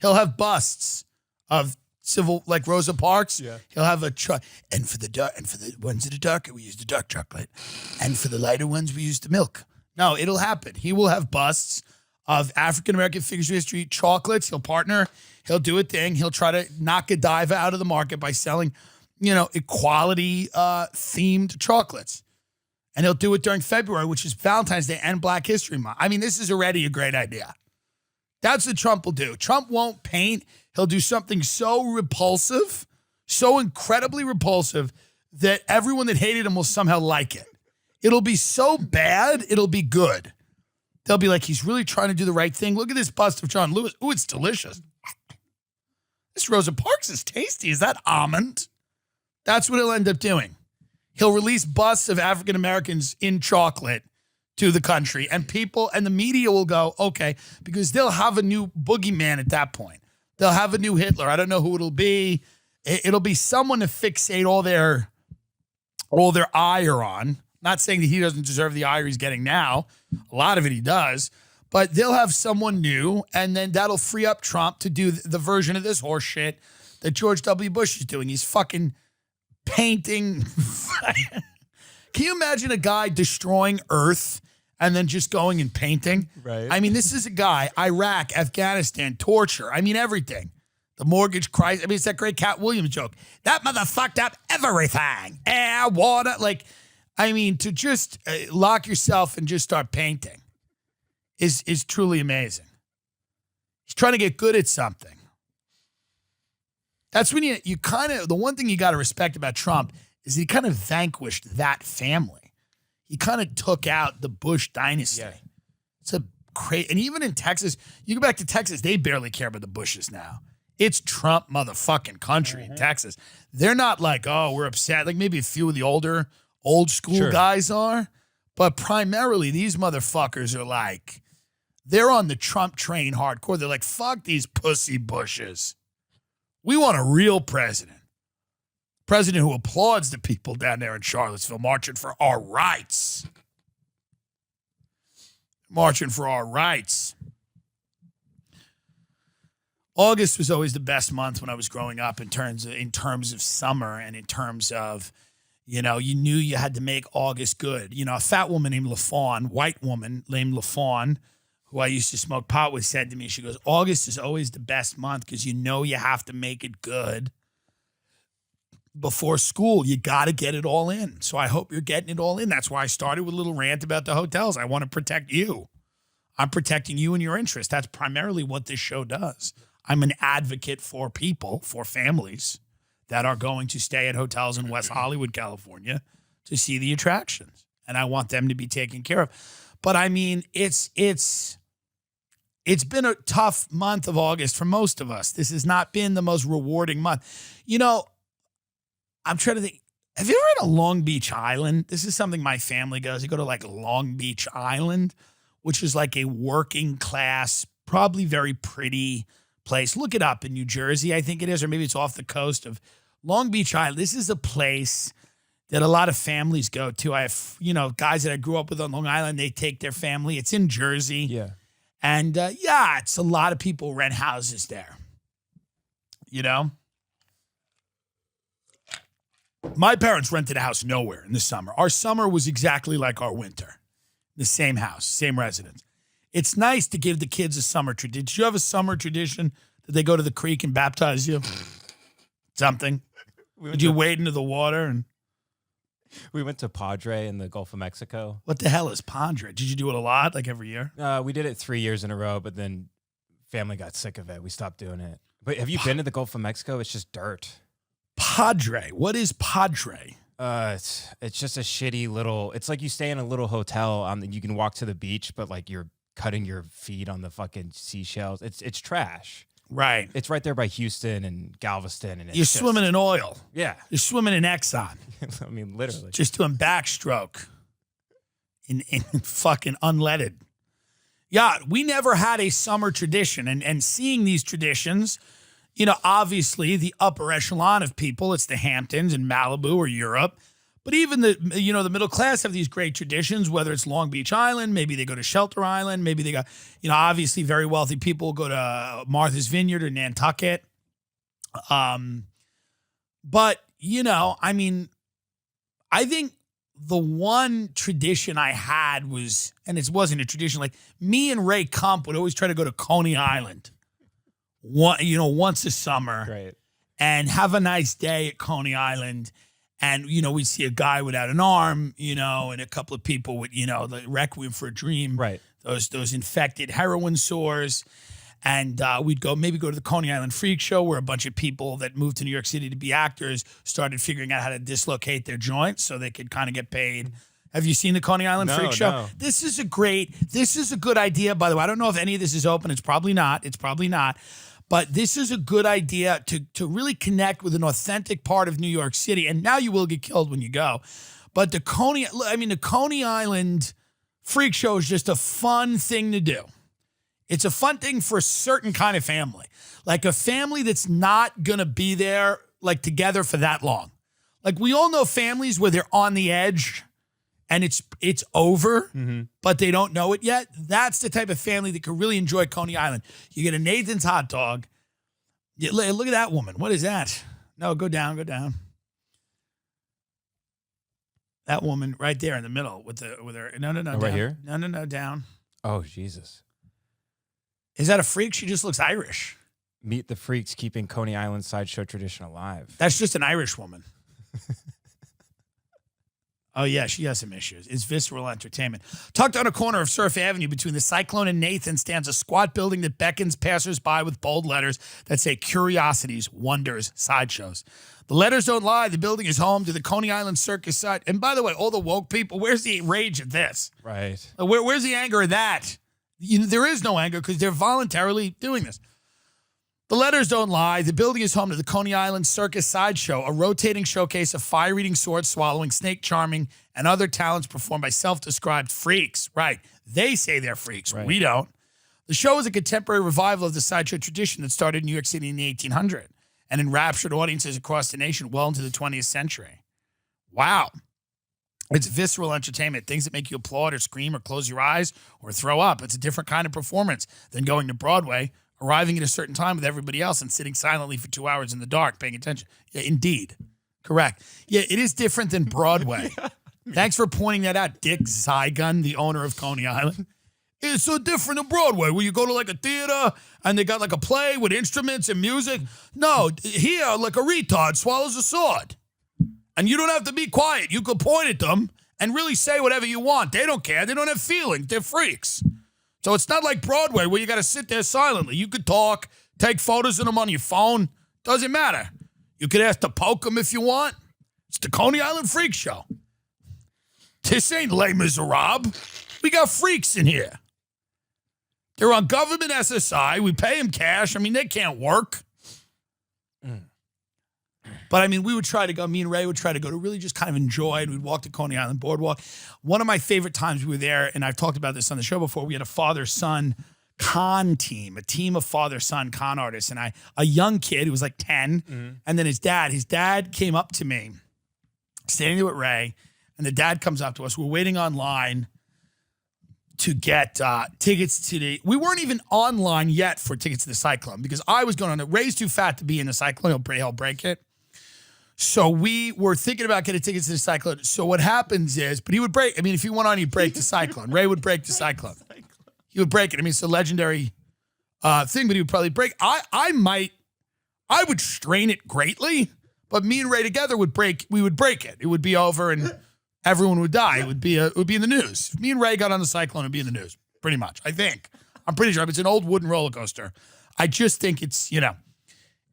He'll have busts of civil, like Rosa Parks. Yeah. He'll have a and for the ones that are darker, we use the dark chocolate, and for the lighter ones, we use the milk. No, it'll happen. He will have busts of African American figures of history, chocolates. He'll partner. He'll do a thing. He'll try to knock Godiva out of the market by selling, you know, equality themed chocolates. And he'll do it during February, which is Valentine's Day and Black History Month. I mean, this is already a great idea. That's what Trump will do. Trump won't paint. He'll do something so repulsive, so incredibly repulsive, that everyone that hated him will somehow like it. It'll be so bad, it'll be good. They'll be like, he's really trying to do the right thing. Look at this bust of John Lewis. Ooh, it's delicious. This Rosa Parks is tasty. Is that almond? That's what he'll end up doing. He'll release busts of African Americans in chocolate to the country, and people and the media will go, okay, because they'll have a new boogeyman at that point. They'll have a new Hitler. I don't know who it'll be. It'll be someone to fixate all their ire on. Not saying that he doesn't deserve the ire he's getting now. A lot of it he does. But they'll have someone new, and then that'll free up Trump to do the version of this horse shit that George W. Bush is doing. He's fucking painting. Can you imagine a guy destroying Earth and then just going and painting? Right. I mean, this is a guy, Iraq, Afghanistan, torture. I mean, everything. The mortgage crisis. I mean, it's that great Cat Williams joke. That mother fucked up everything. Air, water. Like, I mean, to just lock yourself and just start painting is truly amazing. He's trying to get good at something. That's when you kind of, the one thing you got to respect about Trump is he kind of vanquished that family. He kind of took out the Bush dynasty. Yeah. It's a crazy, and even in Texas, you go back to Texas, they barely care about the Bushes now. It's Trump motherfucking country in Texas. They're not like, oh, we're upset. Like maybe a few of the old school guys are, but primarily these motherfuckers are like, they're on the Trump train hardcore. They're like, fuck these pussy Bushes. We want a real president. President who applauds the people down there in Charlottesville marching for our rights. Marching for our rights. August was always the best month when I was growing up in terms of summer and in terms of, you know, you knew you had to make August good. You know, a fat woman named LaFawn, white woman named LaFawn, who I used to smoke pot with, said to me, she goes, August is always the best month because you know you have to make it good before school. You got to get it all in. So I hope you're getting it all in. That's why I started with a little rant about the hotels. I want to protect you. I'm protecting you and your interests. That's primarily what this show does. I'm an advocate for people, for families that are going to stay at hotels in West Hollywood, California to see the attractions. And I want them to be taken care of. But I mean, it's been a tough month of August for most of us. This has not been the most rewarding month. You know, I'm trying to think, have you ever been to Long Beach Island? This is something my family goes. You go to like Long Beach Island, which is like a working class, probably very pretty place. Look it up in New Jersey, I think it is, or maybe it's off the coast of Long Beach Island. This is a place that a lot of families go to. I have, you know, guys that I grew up with on Long Island, they take their family. It's in Jersey. Yeah. And it's a lot of people rent houses there. You know? My parents rented a house nowhere in the summer. Our summer was exactly like our winter. The same house, same residence. It's nice to give the kids a summer tradition. Did you have a summer tradition? Did they go to the creek and baptize you? Something? Did you wade into the water? And we went to Padre in the Gulf of Mexico. What the hell is Padre? Did you do it a lot, like every year? We did it 3 years in a row, but then family got sick of it. We stopped doing it. But have you been to the Gulf of Mexico? It's just dirt. Padre. What is Padre? It's just a shitty little. It's like you stay in a little hotel. You can walk to the beach, but like you're cutting your feet on the fucking seashells. It's trash. Right. It's right there by Houston and Galveston, and You're swimming in oil. Yeah. You're swimming in Exxon. I mean, literally. Just doing backstroke in fucking unleaded. Yeah, we never had a summer tradition. And seeing these traditions, you know, obviously the upper echelon of people, it's the Hamptons and Malibu or Europe. But even the middle class have these great traditions, whether it's Long Beach Island, maybe they go to Shelter Island, maybe they got, obviously very wealthy people go to Martha's Vineyard or Nantucket. But, I think the one tradition I had was, and it wasn't a tradition, like me and Ray Kump would always try to go to Coney Island, once a summer. Right. And have a nice day at Coney Island. And, we'd see a guy without an arm, and a couple of people with, the Requiem for a Dream. Right. Those infected heroin sores. And we'd go to the Coney Island Freak Show, where a bunch of people that moved to New York City to be actors started figuring out how to dislocate their joints so they could kind of get paid. Have you seen the Coney Island Freak Show? No. This is a good idea, by the way. I don't know if any of this is open. It's probably not. But this is a good idea to really connect with an authentic part of New York City. And now you will get killed when you go. But the Coney Island Freak Show is just a fun thing to do. It's a fun thing for a certain kind of family. Like a family that's not going to be there like together for that long. Like we all know families where they're on the edge and it's over, but they don't know it yet. That's the type of family that can really enjoy Coney Island. You get a Nathan's hot dog. Look at that woman. What is that? No, go down. That woman right there in the middle with her. No, right down. here? No, down. Oh, Jesus. Is that a freak? She just looks Irish. Meet the freaks keeping Coney Island sideshow tradition alive. That's just an Irish woman. Oh, yeah, she has some issues. It's visceral entertainment. Tucked on a corner of Surf Avenue between the Cyclone and Nathan stands a squat building that beckons passersby with bold letters that say curiosities, wonders, sideshows. The letters don't lie. The building is home to the Coney Island Circus side. And by the way, all the woke people, where's the rage at this? Right. Where's the anger at that? There is no anger because they're voluntarily doing this. The letters don't lie. The building is home to the Coney Island Circus Sideshow, a rotating showcase of fire-eating, sword-swallowing, snake-charming, and other talents performed by self-described freaks. Right. They say they're freaks. Right. We don't. The show is a contemporary revival of the sideshow tradition that started in New York City in the 1800s and enraptured audiences across the nation well into the 20th century. Wow. It's visceral entertainment, things that make you applaud or scream or close your eyes or throw up. It's a different kind of performance than going to Broadway, arriving at a certain time with everybody else and sitting silently for 2 hours in the dark, paying attention. Yeah, indeed. Correct. Yeah, it is different than Broadway. Thanks for pointing that out, Dick Zygun, the owner of Coney Island. It's so different than Broadway, where you go to like a theater and they got like a play with instruments and music. No, here, like a retard swallows a sword. And you don't have to be quiet. You could point at them and really say whatever you want. They don't care. They don't have feelings. They're freaks. So it's not like Broadway where you got to sit there silently. You could talk, take photos of them on your phone. Doesn't matter. You could ask to poke them if you want. It's the Coney Island Freak Show. This ain't Les Miserables. We got freaks in here. They're on government SSI. We pay them cash. I mean, they can't work. But, we would try to go, me and Ray would try to go to really just kind of enjoy it. We'd walk to Coney Island Boardwalk. One of my favorite times we were there, and I've talked about this on the show before, we had a father-son con team, a team of father-son con artists. And a young kid who was like 10, and then his dad came up to me, standing there with Ray, and the dad comes up to us. We're waiting online to get tickets to we weren't even online yet for tickets to the Cyclone because I was going on it. Ray's too fat to be in the Cyclone. He'll break it. So we were thinking about getting tickets to the Cyclone. So what happens is, but he would break. If he went on, he'd break the Cyclone. Ray would break the Cyclone. He would break it. It's a legendary thing, but he would probably break. I would strain it greatly, but me and Ray together we would break it. It would be over and everyone would die. It would be in the news. If me and Ray got on the Cyclone, it'd be in the news, pretty much. I think. I'm pretty sure. It's an old wooden roller coaster. I just think it's,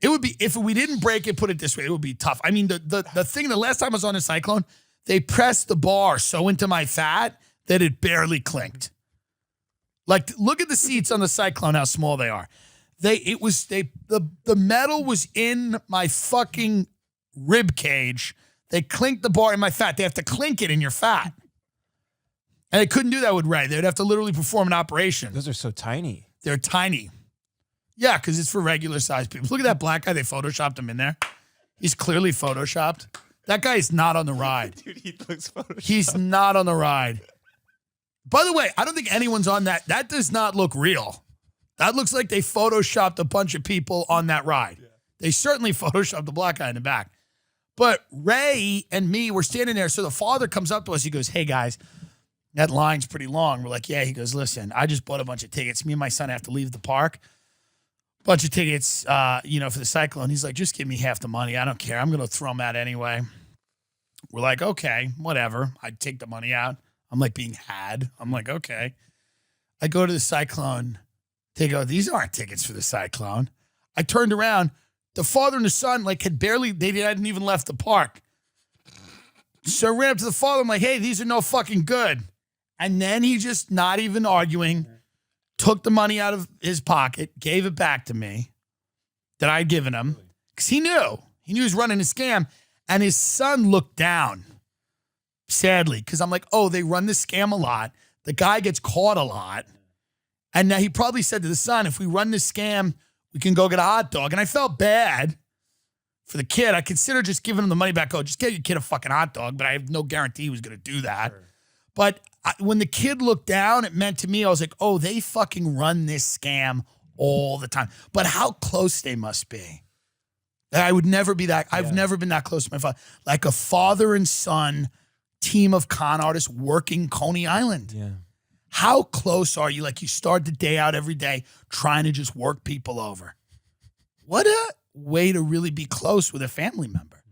It would be, if we didn't break it, put it this way, it would be tough. I mean, the thing, the last time I was on a Cyclone, they pressed the bar so into my fat that it barely clinked. Like, look at the seats on the Cyclone, how small they are. The metal was in my fucking rib cage. They clinked the bar in my fat. They have to clink it in your fat. And they couldn't do that with Ray. They'd have to literally perform an operation. Those are so tiny. They're tiny. Yeah, because it's for regular sized people. Look at that black guy. They photoshopped him in there. He's clearly photoshopped. That guy is not on the ride. Dude, he looks photoshopped. He's not on the ride. By the way, I don't think anyone's on that. That does not look real. That looks like they photoshopped a bunch of people on that ride. Yeah. They certainly photoshopped the black guy in the back. But Ray and me were standing there. So the father comes up to us. He goes, hey, guys, that line's pretty long. We're like, yeah. He goes, listen, I just bought a bunch of tickets. Me and my son have to leave the park. Bunch of tickets, for the Cyclone. He's like, just give me half the money. I don't care. I'm going to throw them out anyway. We're like, okay, whatever. I'd take the money out. I'm like being had. I'm like, okay. I go to the Cyclone. They go, these aren't tickets for the Cyclone. I turned around. The father and the son, like, they hadn't even left the park. So I ran up to the father. I'm like, hey, these are no fucking good. And then he just, not even arguing, took the money out of his pocket, gave it back to me that I'd given him. Because he knew he was running a scam. And his son looked down, sadly, because I'm like, oh, they run this scam a lot. The guy gets caught a lot. And now he probably said to the son, if we run this scam, we can go get a hot dog. And I felt bad for the kid. I considered just giving him the money back. Oh, just get your kid a fucking hot dog. But I have no guarantee he was going to do that. Sure. But when the kid looked down, it meant to me, I was like, oh, they fucking run this scam all the time. But how close they must be. I would never be that. I've never been that close to my father. Like a father and son team of con artists working Coney Island. Yeah. How close are you? Like you start the day out every day trying to just work people over. What a way to really be close with a family member.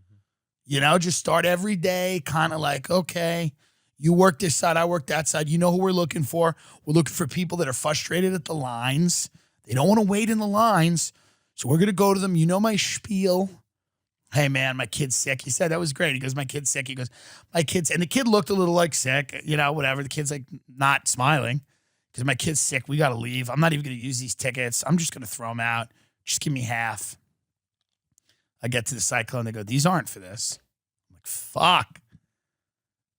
Just start every day kind of like, okay, you work this side, I work that side. You know who we're looking for? We're looking for people that are frustrated at the lines. They don't want to wait in the lines. So we're going to go to them. You know my spiel. Hey, man, my kid's sick. He said, that was great. He goes, my kid's sick. He goes, my kid's, and the kid looked a little like sick, whatever. The kid's like not smiling because my kid's sick. We got to leave. I'm not even going to use these tickets. I'm just going to throw them out. Just give me half. I get to the Cyclone. They go, these aren't for this. I'm like, fuck.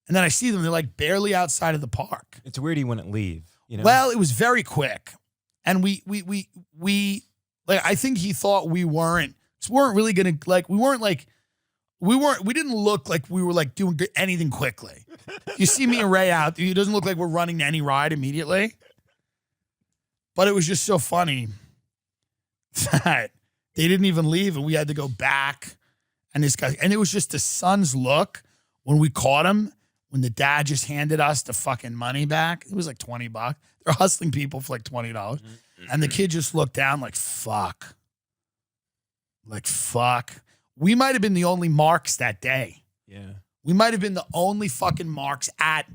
And then I see them. They're like barely outside of the park. It's weird he wouldn't leave. Well, it was very quick. And we like, I think he thought we weren't really going to, like, we didn't look like we were like doing anything quickly. You see me and Ray out, it doesn't look like we're running any ride immediately. But it was just so funny that they didn't even leave and we had to go back. And it was just the son's look when we caught him, when the dad just handed us the fucking money back. It was like $20. They're hustling people for like $20. Mm-hmm. And the kid just looked down like, fuck. Like, fuck. We might have been the only marks that day. Yeah. We might have been the only fucking marks at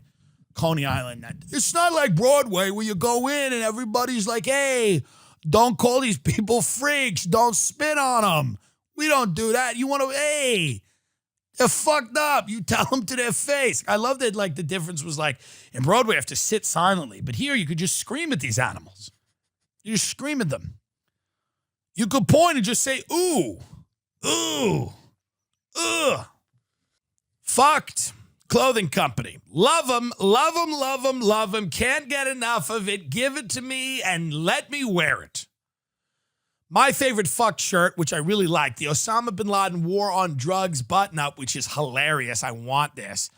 Coney Island. It's not like Broadway where you go in and everybody's like, hey, don't call these people freaks. Don't spit on them. We don't do that. You want to, hey, they're fucked up. You tell them to their face. I love that, like, the difference was like, in Broadway, you have to sit silently. But here, you could just scream at these animals. You just scream at them. You could point and just say, ooh, ooh, ugh. Fucked clothing company. Love them, love them, love them, love them. Can't get enough of it. Give it to me and let me wear it. My favorite fucked shirt, which I really like, the Osama bin Laden War on Drugs button-up, which is hilarious. I want this.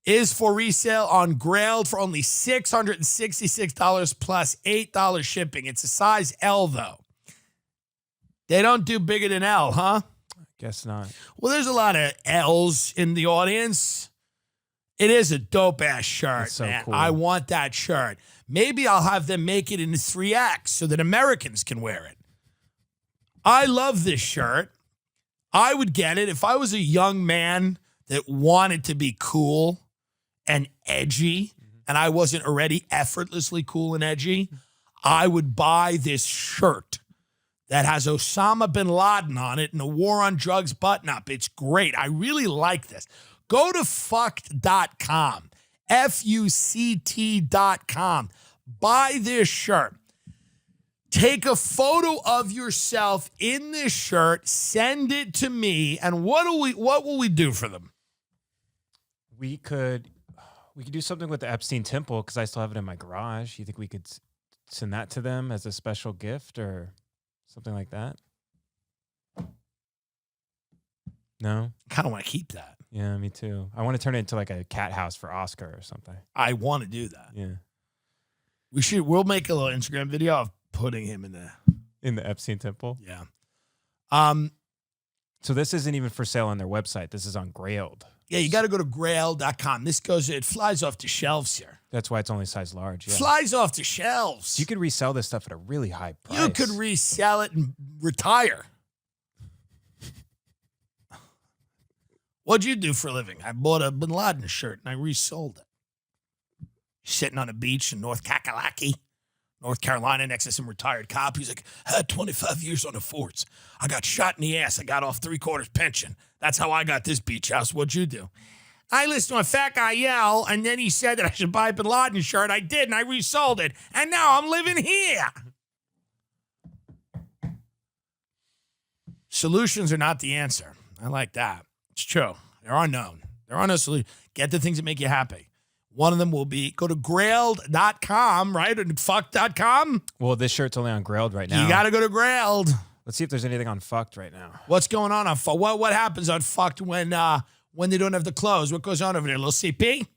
Is for resale on Grailed for only $666 plus $8 shipping. It's a size L, though. They don't do bigger than L, huh? Guess not. Well, there's a lot of L's in the audience. It is a dope-ass shirt, so man. cool. I want that shirt. Maybe I'll have them make it in 3X so that Americans can wear it. I love this shirt. I would get it if I was a young man that wanted to be cool and edgy, and I wasn't already effortlessly cool and edgy. I would buy this shirt. that has Osama bin Laden on it and a war on drugs button up. It's great. I really like this. Go to fucked.com, FUCT.com. Buy this shirt. Take a photo of yourself in this shirt, send it to me, and what will we do for them? We could do something with the Epstein Temple because I still have it in my garage. You think we could send that to them as a special gift or something like that? No? I kind of want to keep that. Yeah, me too. I want to turn it into like a cat house for Oscar or something. I want to do that. Yeah. We'll make a little Instagram video of putting him in the Epstein Temple. Yeah. So this isn't even for sale on their website. This is on Grailed. Yeah, you got to go to grail.com. It flies off the shelves here. That's why it's only size large. Yeah. Flies off the shelves. You could resell this stuff at a really high price. You could resell it and retire. What'd you do for a living? I bought a Bin Laden shirt and I resold it. Sitting on a beach in North Kakalaki, North Carolina, next to some retired cop. He's like, I had 25 years on the force. I got shot in the ass. I got off 3/4 pension. That's how I got this beach house. What'd you do? I listened to a fat guy yell, and then he said that I should buy a Bin Laden shirt. I did, and I resold it. And now I'm living here. Solutions are not the answer. I like that. It's true. There are none. There are no solutions. Get the things that make you happy. One of them will be go to grailed.com, right? And fuck.com. Well, this shirt's only on Grailed right now. You got to go to Grailed. Let's see if there's anything on Fucked right now. What's going on Fucked? What happens on Fucked when they don't have the clothes? What goes on over there? A little CP?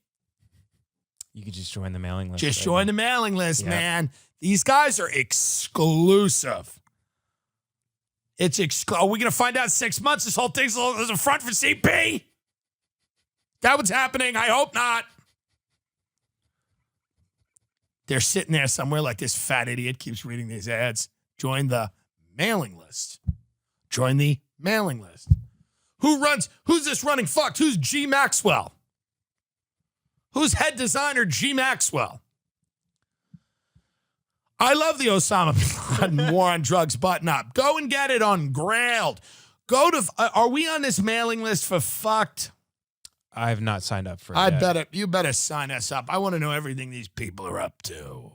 You could just join the mailing list. Just join the mailing list, man. These guys are exclusive. Are we going to find out in 6 months this whole thing's a front for CP? That what's happening? I hope not. They're sitting there somewhere like this fat idiot keeps reading these ads. Join the mailing list. Join the mailing list. Who's this running Fucked? Who's G. Maxwell? Who's head designer G. Maxwell? I love the Osama bin Laden war on drugs button up. Go and get it on Grailed. Are we on this mailing list for Fucked? I have not signed up for it. You better sign us up. I want to know everything these people are up to.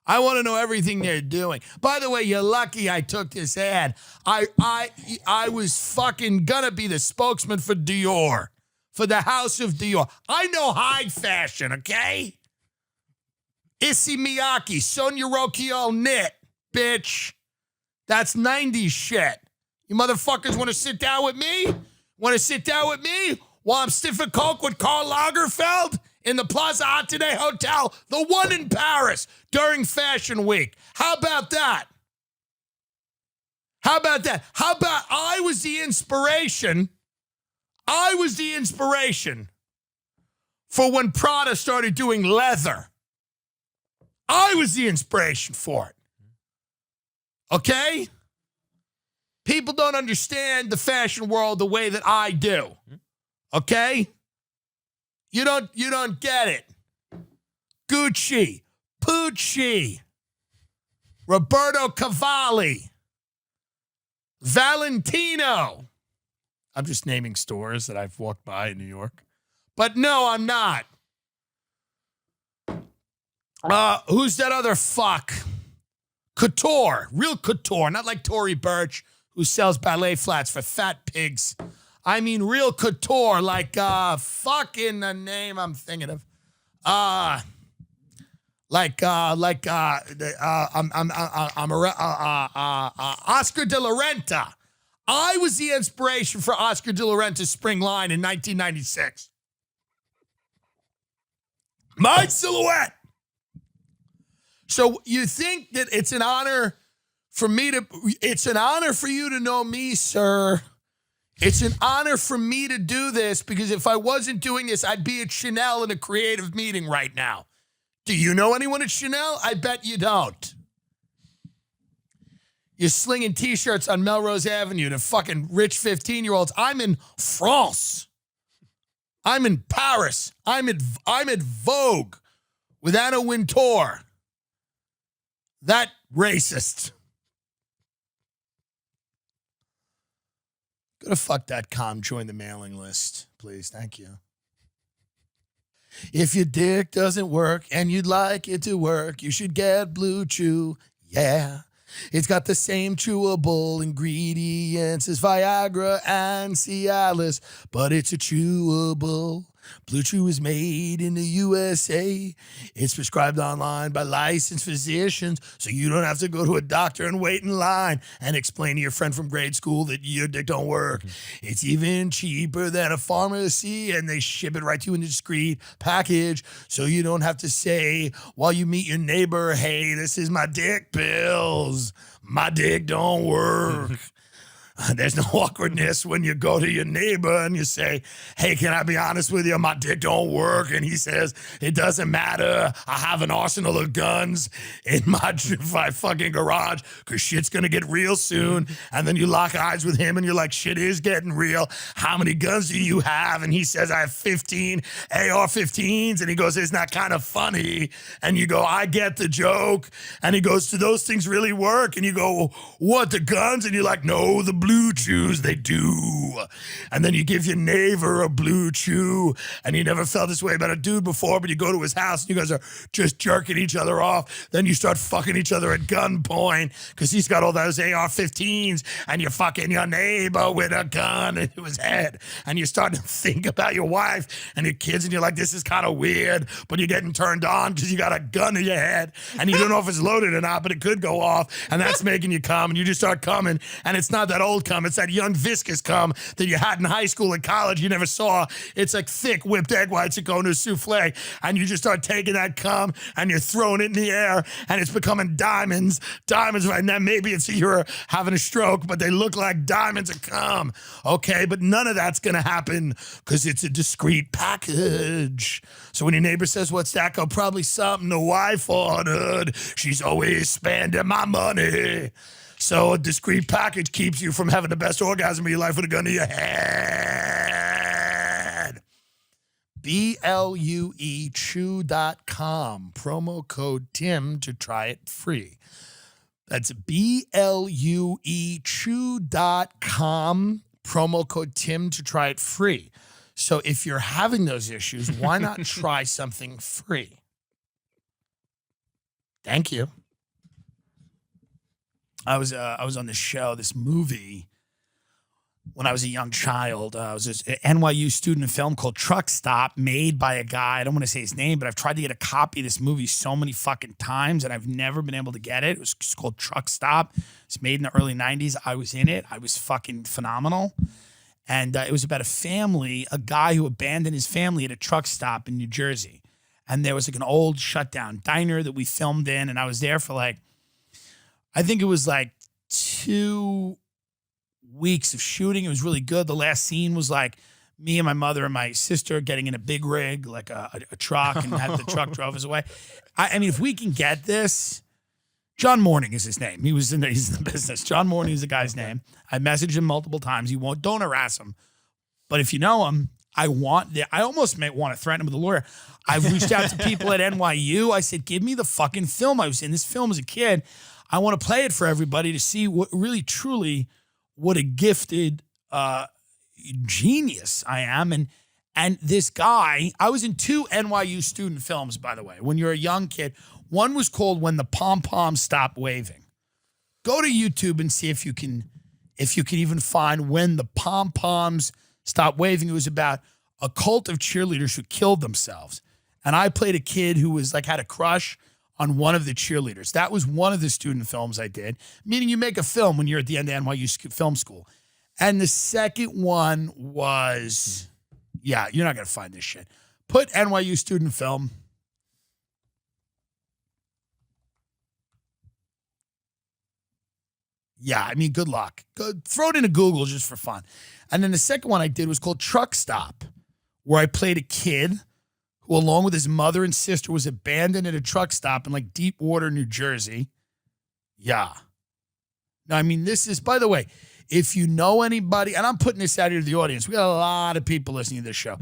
I want to know everything they're doing. By the way, you're lucky I took this ad. I was fucking gonna be the spokesman for Dior, for the House of Dior. I know high fashion, okay? Issey Miyake, Sonia Rokiel knit, bitch. That's 90s shit. You motherfuckers want to sit down with me? Want to sit down with me? While I'm sniffing coke with Karl Lagerfeld in the Plaza Athénée Hotel, the one in Paris during Fashion Week. How about that? How about I was the inspiration for when Prada started doing leather. I was the inspiration for it. Okay? People don't understand the fashion world the way that I do. Okay? You don't get it. Gucci, Pucci, Roberto Cavalli, Valentino. I'm just naming stores that I've walked by in New York. But no, I'm not. Who's that other fuck? Couture, real couture, not like Tory Burch who sells ballet flats for fat pigs. I mean real couture, like fucking the name I'm thinking of. Oscar de la Renta. I was the inspiration for Oscar de la Renta's spring line in 1996. My silhouette. So you think that it's an honor for you to know me, sir. It's an honor for me to do this because if I wasn't doing this, I'd be at Chanel in a creative meeting right now. Do you know anyone at Chanel? I bet you don't. You're slinging T-shirts on Melrose Avenue to fucking rich 15-year-olds. I'm in France. I'm in Paris. I'm at Vogue with Anna Wintour. That racist. Go to fuck.com, join the mailing list, please. Thank you. If your dick doesn't work and you'd like it to work, you should get Blue Chew. Yeah. It's got the same chewable ingredients as Viagra and Cialis, but it's a chewable. Blue Chew is made in the USA. It's prescribed online by licensed physicians, so you don't have to go to a doctor and wait in line and explain to your friend from grade school that your dick don't work. It's even cheaper than a pharmacy, and they ship it right to you in a discreet package, so you don't have to say while you meet your neighbor, hey, this is my dick pills. My dick don't work. There's no awkwardness when you go to your neighbor and you say, hey, can I be honest with you? My dick don't work. And he says, it doesn't matter. I have an arsenal of guns in my fucking garage because shit's going to get real soon. And then you lock eyes with him and you're like, shit is getting real. How many guns do you have? And he says, I have 15 AR-15s. And he goes, isn't that kind of funny? And you go, I get the joke. And he goes, do those things really work? And you go, what, the guns? And you're like, no, the Blue Chews, they do. And then you give your neighbor a Blue Chew, and you never felt this way about a dude before, but you go to his house and you guys are just jerking each other off. Then you start fucking each other at gunpoint because he's got all those AR-15s, and you're fucking your neighbor with a gun into his head. And you start to think about your wife and your kids, and you're like, this is kind of weird, but you're getting turned on because you got a gun in your head, and you don't know if it's loaded or not, but it could go off, and that's making you come, and you just start coming, and it's not that old cum. It's that young viscous cum that you had in high school and college you never saw. It's like thick whipped egg whites that go into a souffle, and you just start taking that cum and you're throwing it in the air, and it's becoming diamonds right now. Maybe it's you're having a stroke, but they look like diamonds of cum. Okay, but none of that's gonna happen because it's a discreet package. So when your neighbor says, what's that? Go, probably something the wife ordered. She's always spending my money. So a discreet package keeps you from having the best orgasm of your life with a gun to your head. BLUE chew.com. Promo code Tim to try it free. That's BLUE chew.com. Promo code Tim to try it free. So if you're having those issues, why not try something free? Thank you. I was on this show, this movie, when I was a young child. It was this NYU student film called Truck Stop, made by a guy. I don't want to say his name, but I've tried to get a copy of this movie so many fucking times, and I've never been able to get it. It was just called Truck Stop. It's made in the early 90s. I was in it. I was fucking phenomenal. And it was about a guy who abandoned his family at a truck stop in New Jersey. And there was like an old shutdown diner that we filmed in, and I was there for I think it was 2 weeks of shooting. It was really good. The last scene was me and my mother and my sister getting in a big rig, like a truck, and had the truck drove us away. I mean, if we can get this, John Morning is his name. He's in the business. John Morning is the guy's name. I messaged him multiple times. Don't harass him. But if you know him, I almost may want to threaten him with a lawyer. I've reached out to people at NYU. I said, give me the fucking film. I was in this film as a kid. I want to play it for everybody to see what really, truly, what a gifted genius I am. And this guy, I was in 2 NYU student films, by the way, when you're a young kid. One was called When the Pom-Poms Stop Waving. Go to YouTube and see if you can even find When the Pom-Poms Stop Waving. It was about a cult of cheerleaders who killed themselves. And I played a kid who was had a crush on one of the cheerleaders. That was one of the student films I did, meaning you make a film when you're at the end of NYU film school. And the second one was, you're not going to find this shit. Put NYU student film. Yeah, I mean, good luck. Throw it into Google just for fun. And then the second one I did was called Truck Stop, where I played a kid who, along with his mother and sister, was abandoned at a truck stop in Deepwater, New Jersey. Yeah. Now, I mean, this is, by the way, if you know anybody, and I'm putting this out here to the audience, we got a lot of people listening to this show.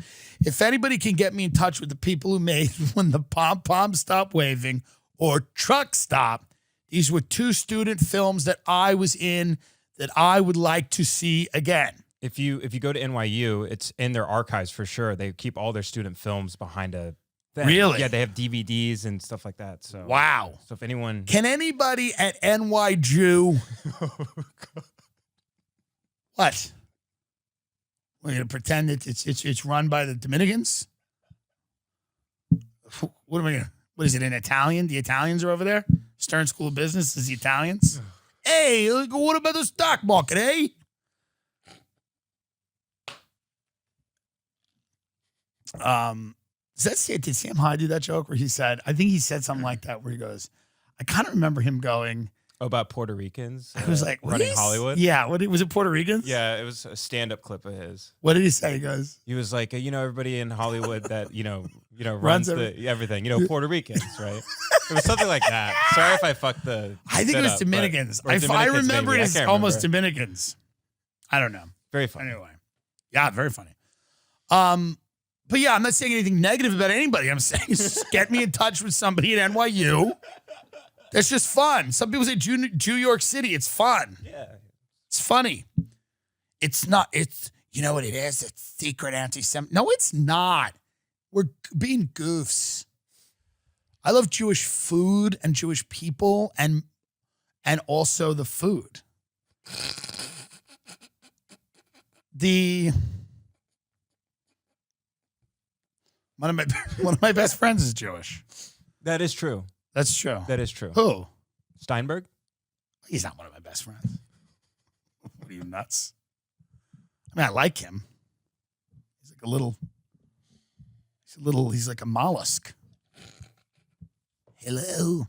If anybody can get me in touch with the people who made When the Pom-Poms Stop Waving or Truck Stop, these were 2 student films that I was in that I would like to see again. if you go to NYU, it's in their archives for sure. They keep all their student films behind a thing. Really? Yeah, they have DVDs and stuff like that. So Wow. So if anyone Can anybody at NYU what? We're gonna pretend it's run by the Dominicans? What am I gonna? What is it in Italian? The Italians are over there. Stern School of Business is the Italians. Hey, what about the stock market, eh? Did Sam Hyde do that joke where he said, I think he said something like that where he goes, I kind of remember him going, about Puerto Ricans. I was like, running Hollywood. Yeah, was it Puerto Ricans? Yeah, it was a stand-up clip of his. What did he say? He goes, He was like, everybody in Hollywood that runs everything. Puerto Ricans, right? It was something like that. Sorry if I fucked the. I think it was Dominicans. I remember it as almost Dominicans. I don't know. Very funny. Anyway, yeah, very funny. But yeah, I'm not saying anything negative about anybody. I'm saying just get me in touch with somebody at NYU. That's just fun. Some people say New York City. It's fun. Yeah. It's funny. It's not. It's, you know what it is? It's secret anti-Semitic. No, it's not. We're being goofs. I love Jewish food and Jewish people and also the food. One of my best friends is Jewish. That is true. That's true. That is true. Who? Steinberg? He's not one of my best friends. What are you, nuts? I mean, I like him. He's like he's like a mollusk. Hello.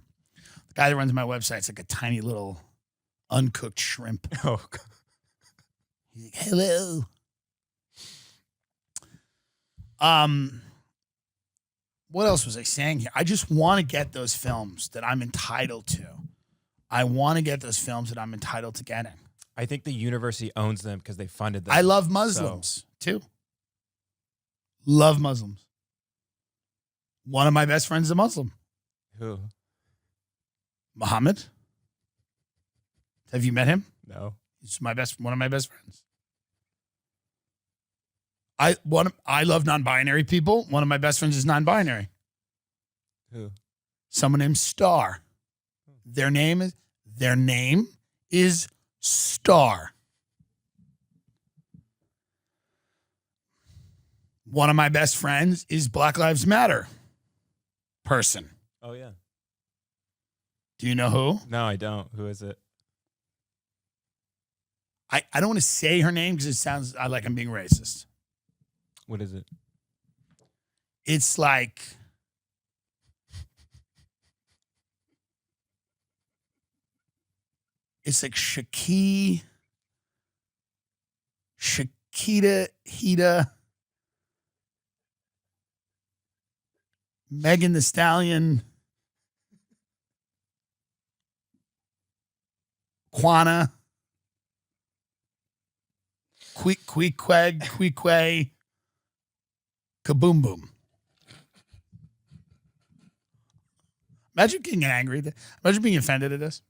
The guy that runs my website's like a tiny little uncooked shrimp. Oh, God. He's like, hello. What else was I saying here? I just want to get those films that I'm entitled to. I want to get those films that I'm entitled to getting. I think the university owns them because they funded them. I love Muslims too. Love Muslims. One of my best friends is a Muslim. Who? Muhammad. Have you met him? No. He's one of my best friends. I love non-binary people. One of my best friends is non-binary. Who? Someone named Star. Their name is Star. One of my best friends is Black Lives Matter person. Oh, yeah. Do you know who? No, I don't. Who is it? I don't want to say her name because it sounds like I'm being racist. What is it? It's like Shakita, Hida, Megan Thee Stallion, Quana, Queequeg, Kaboom Boom. Imagine getting angry. Imagine being offended at this.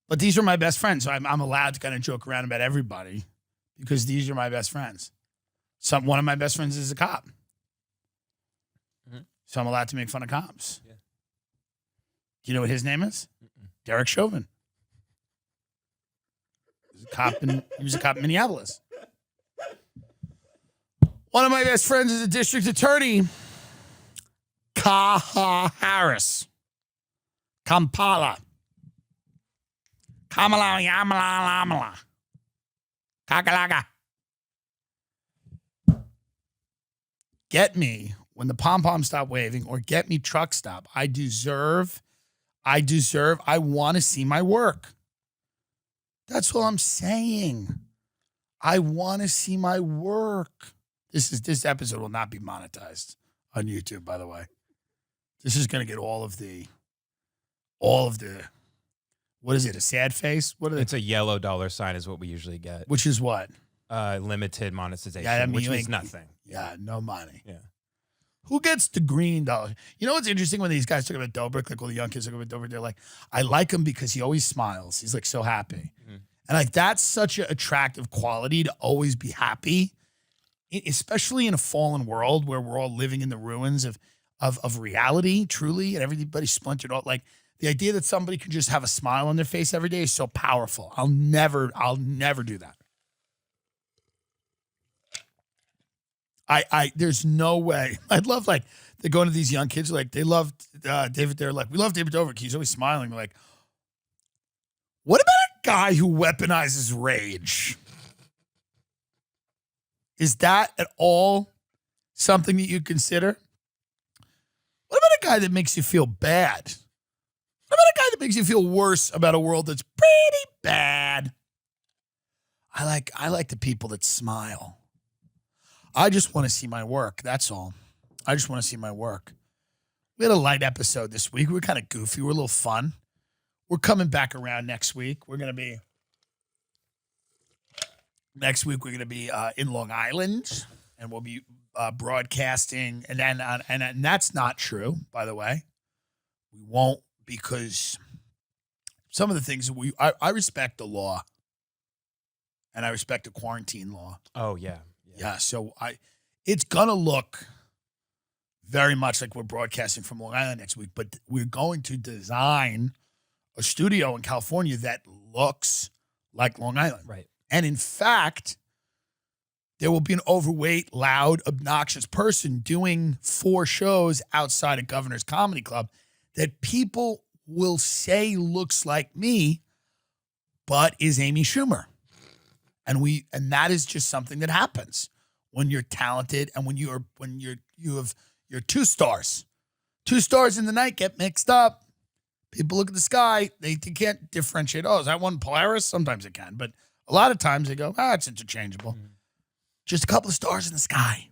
But these are my best friends, so I'm allowed to kind of joke around about everybody because these are my best friends. One of my best friends is a cop. Mm-hmm. So I'm allowed to make fun of cops. Yeah. Do you know what his name is? Mm-mm. Derek Chauvin. He was a cop in Minneapolis. One of my best friends is a district attorney, Kaha Harris. Kampala. Kamala Yamala Lamala. Kakalaga. Get me when the pom-poms stop waving or get me truck stop. I want to see my work. That's all I'm saying. I want to see my work. This episode will not be monetized on YouTube, by the way. This is going to get all of the, what is it? A sad face? What are they? It's a yellow $sign is what we usually get. Which is what? Limited monetization, Yeah, I mean, which means nothing. Yeah, no money. Yeah. Who gets the green, though? You know what's interesting when these guys talk about Dobrik, like all the young kids talk about Dobrik, they're like, I like him because he always smiles. He's like so happy. Mm-hmm. And like that's such an attractive quality to always be happy, especially in a fallen world where we're all living in the ruins of reality, truly, and everybody's splintered out. Like the idea that somebody can just have a smile on their face every day is so powerful. I'll never do that. There's no way. I'd love, like, they're going to these young kids, like, they love David. They're like, we love David Dobrik. He's always smiling. We're like, what about a guy who weaponizes rage? Is that at all something that you consider? What about a guy that makes you feel bad? What about a guy that makes you feel worse about a world that's pretty bad? I like the people that smile. I just want to see my work. That's all. I just want to see my work. We had a light episode this week. We were kind of goofy. We're a little fun. We're coming back around next week. We're going to be in Long Island, and we'll be broadcasting. And that's not true, by the way. We won't, because some of the things I respect the law, and I respect the quarantine law. Oh, yeah. Yeah, so it's going to look very much like we're broadcasting from Long Island next week, but we're going to design a studio in California that looks like Long Island. Right. And in fact, there will be an overweight, loud, obnoxious person doing 4 shows outside of Governor's Comedy Club that people will say looks like me, but is Amy Schumer. And that is just something that happens when you're talented and when you have 2 stars. 2 stars in the night get mixed up. People look at the sky, they can't differentiate. Oh, is that one Polaris? Sometimes it can, but a lot of times they go, it's interchangeable. Mm-hmm. Just a couple of stars in the sky.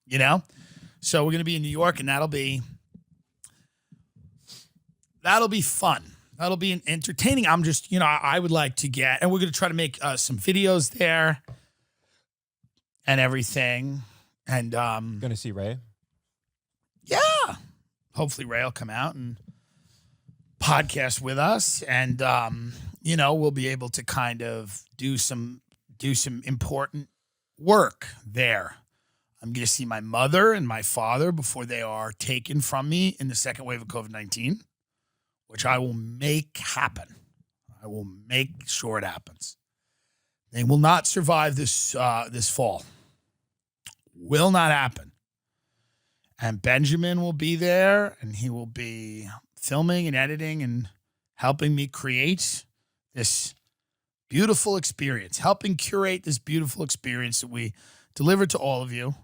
You know? So we're gonna be in New York, and that'll be fun. That'll be entertaining. I'm just, I would like to get, and we're going to try to make some videos there and everything. And going to see Ray? Yeah. Hopefully Ray will come out and podcast with us. And, we'll be able to kind of do some important work there. I'm going to see my mother and my father before they are taken from me in the second wave of COVID-19. Which I will make happen. I will make sure it happens. They will not survive this fall. Will not happen. And Benjamin will be there, and he will be filming and editing and helping me create this beautiful experience, helping curate this beautiful experience that we deliver to all of you.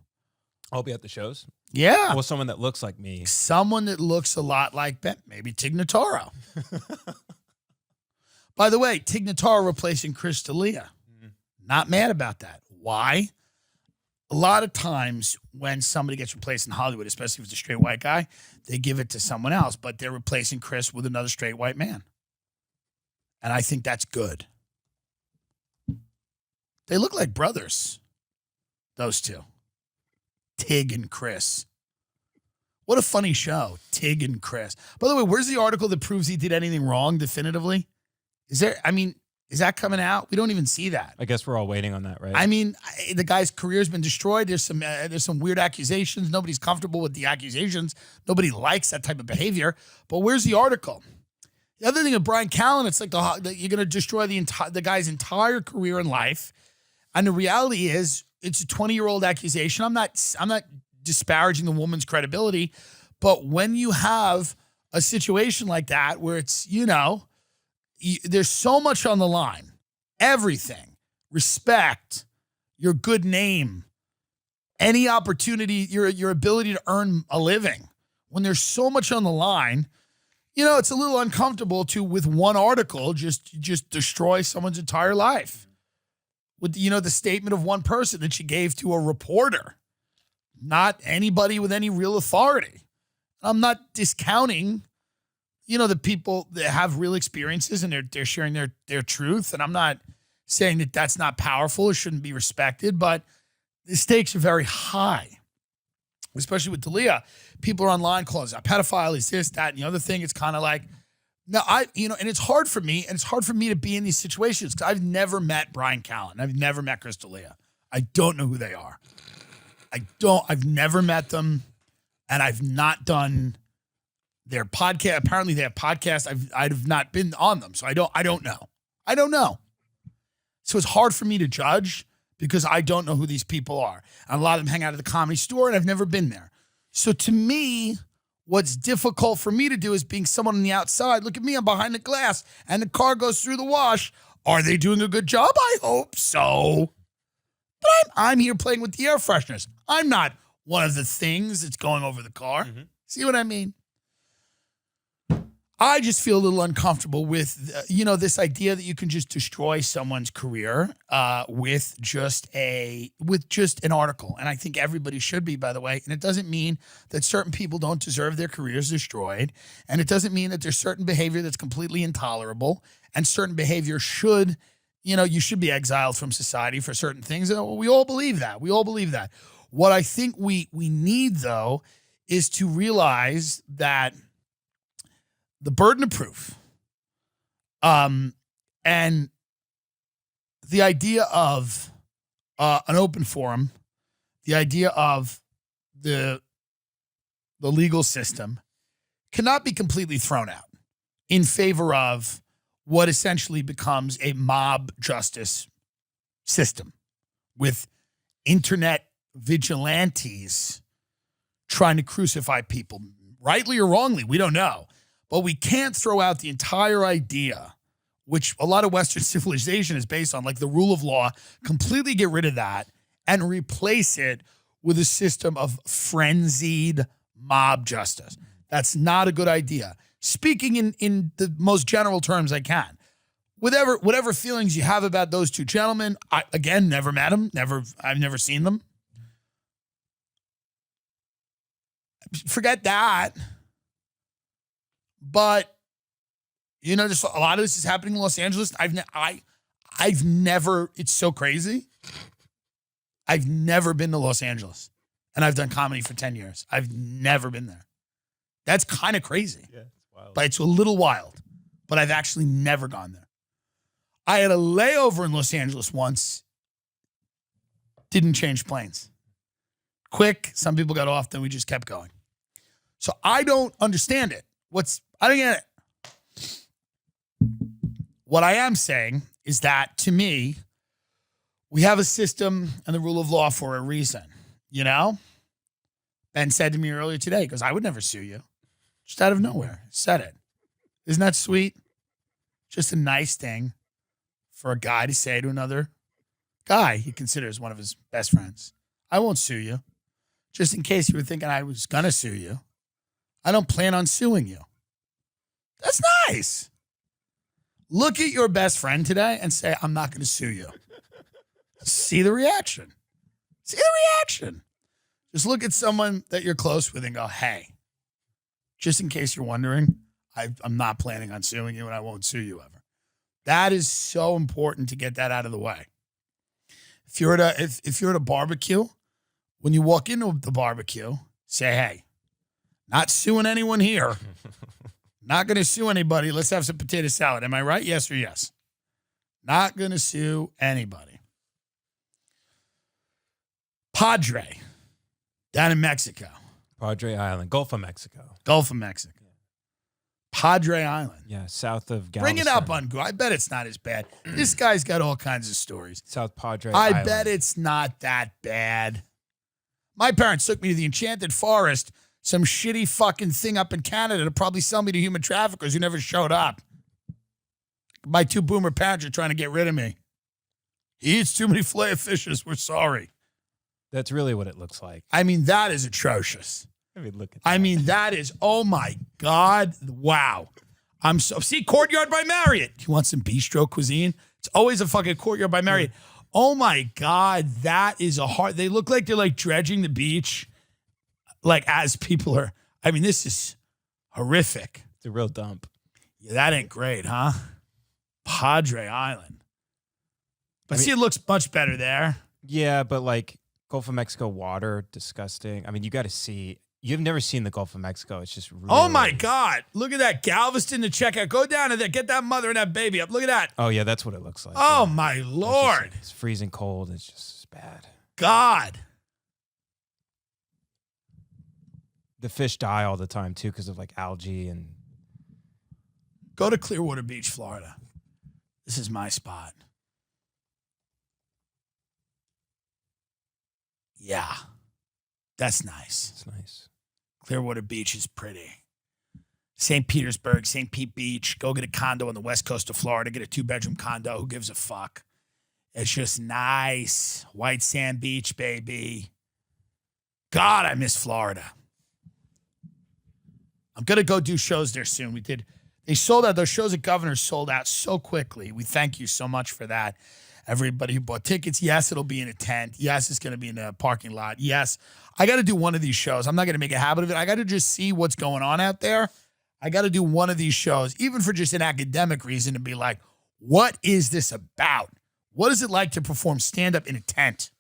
I'll be at the shows. Yeah. Well, someone that looks like me. Someone that looks a lot like Ben. Maybe Tig Notaro. By the way, Tig Notaro replacing Chris D'Elia. Mm-hmm. Not mad about that. Why? A lot of times when somebody gets replaced in Hollywood, especially if it's a straight white guy, they give it to someone else, but they're replacing Chris with another straight white man. And I think that's good. They look like brothers, those two. Tig and Chris. What a funny show, Tig and Chris. By the way, where's the article that proves he did anything wrong definitively? Is that coming out? We don't even see that. I guess we're all waiting on that, right? I mean, the guy's career's been destroyed. There's some weird accusations. Nobody's comfortable with the accusations. Nobody likes that type of behavior. But where's the article? The other thing with Brian Callen, it's like you're going to destroy the guy's entire career and life. And the reality is, it's a 20-year-old accusation. I'm not disparaging the woman's credibility, but when you have a situation like that where it's, there's so much on the line, everything, respect, your good name, any opportunity, your ability to earn a living. When there's so much on the line, it's a little uncomfortable to, with one article, just destroy someone's entire life. With, the statement of one person that she gave to a reporter, not anybody with any real authority. I'm not discounting, the people that have real experiences and they're sharing their truth. And I'm not saying that that's not powerful or shouldn't be respected, but the stakes are very high especially with Dalia, people are online calling us a pedophile, he's this, that, and the other thing. It's kind of like, no, and it's hard for me, and it's hard for me to be in these situations because I've never met Brian Callen. I've never met Chris D'Elia. I don't know who they are. I've never met them, and I've not done their podcast. Apparently they have podcasts. I've not been on them, so I don't know. I don't know. So it's hard for me to judge because I don't know who these people are. And a lot of them hang out at the Comedy Store, and I've never been there. So to me, what's difficult for me to do is being someone on the outside. Look at me, I'm behind the glass, and the car goes through the wash. Are they doing a good job? I hope so. But I'm here playing with the air fresheners. I'm not one of the things that's going over the car. Mm-hmm. See what I mean? I just feel a little uncomfortable with, this idea that you can just destroy someone's career with just an article. And I think everybody should be, by the way. And it doesn't mean that certain people don't deserve their careers destroyed. And it doesn't mean that there's certain behavior that's completely intolerable. And certain behavior should, you should be exiled from society for certain things. We all believe that. What I think we need, though, is to realize that the burden of proof, and the idea of an open forum, the idea of the legal system cannot be completely thrown out in favor of what essentially becomes a mob justice system with internet vigilantes trying to crucify people, rightly or wrongly, we don't know. But we can't throw out the entire idea, which a lot of Western civilization is based on, like the rule of law, completely get rid of that and replace it with a system of frenzied mob justice. That's not a good idea. Speaking in the most general terms I can, whatever feelings you have about those two gentlemen, I, again, never met them, I've never seen them. Forget that. But, just a lot of this is happening in Los Angeles. I've never, it's so crazy. I've never been to Los Angeles. And I've done comedy for 10 years. I've never been there. That's kind of crazy. Yeah, it's wild. But it's a little wild. But I've actually never gone there. I had a layover in Los Angeles once. Didn't change planes. Quick, some people got off, then we just kept going. So I don't understand it. I don't get it. What I am saying is that, to me, we have a system and the rule of law for a reason, Ben said to me earlier today, he goes, I would never sue you. Just out of nowhere. Said it. Isn't that sweet? Just a nice thing for a guy to say to another guy he considers one of his best friends. I won't sue you. Just in case you were thinking I was going to sue you. I don't plan on suing you. That's nice. Look at your best friend today and say, I'm not going to sue you. See the reaction. Just look at someone that you're close with and go, hey, just in case you're wondering, I'm not planning on suing you and I won't sue you ever. That is so important to get that out of the way. If you're at a barbecue, when you walk into the barbecue, say, hey, not suing anyone here. Not going to sue anybody. Let's have some potato salad. Am I right? Yes or yes? Not going to sue anybody. Padre, down in Mexico. Padre Island, Gulf of Mexico. Padre Island. Yeah, south of Galveston. Bring it up on Google. I bet it's not as bad. This guy's got all kinds of stories. South Padre Island. I bet it's not that bad. My parents took me to the Enchanted Forest, some shitty fucking thing up in Canada to probably sell me to human traffickers who never showed up. My two boomer parents are trying to get rid of me. He eats too many fillet of fishes. We're sorry. That's really what it looks like. I mean, that is atrocious. I mean, look at that. I mean, that is, oh my God. Wow. See, Courtyard by Marriott. You want some bistro cuisine? It's always a fucking Courtyard by Marriott. Oh my God. That is they look like they're like dredging the beach. Like as people are, I mean, this is horrific. It's a real dump. Yeah, that ain't great, huh? Padre Island. But see, it looks much better there. Yeah, but like Gulf of Mexico water, disgusting. I mean, you got to see. You've never seen the Gulf of Mexico. It's just really. Oh my God. Look at that. Galveston to checkout. Go down to there. Get that mother and that baby up. Look at that. Oh, yeah, that's what it looks like. Oh yeah. my Lord. It's freezing cold. It's just bad. God. The fish die all the time, too, because of like algae and. Go to Clearwater Beach, Florida. This is my spot. Yeah. That's nice. It's nice. Clearwater Beach is pretty. St. Petersburg, St. Pete Beach. Go get a condo on the west coast of Florida. Get a 2-bedroom condo. Who gives a fuck? It's just nice. White sand beach, baby. God, I miss Florida. I'm going to go do shows there soon. They sold out. Those shows at Governor's sold out so quickly. We thank you so much for that. Everybody who bought tickets, yes, it'll be in a tent. Yes, it's going to be in a parking lot. Yes, I got to do one of these shows. I'm not going to make a habit of it. I got to just see what's going on out there. I got to do one of these shows, even for just an academic reason, to be like, what is this about? What is it like to perform stand-up in a tent?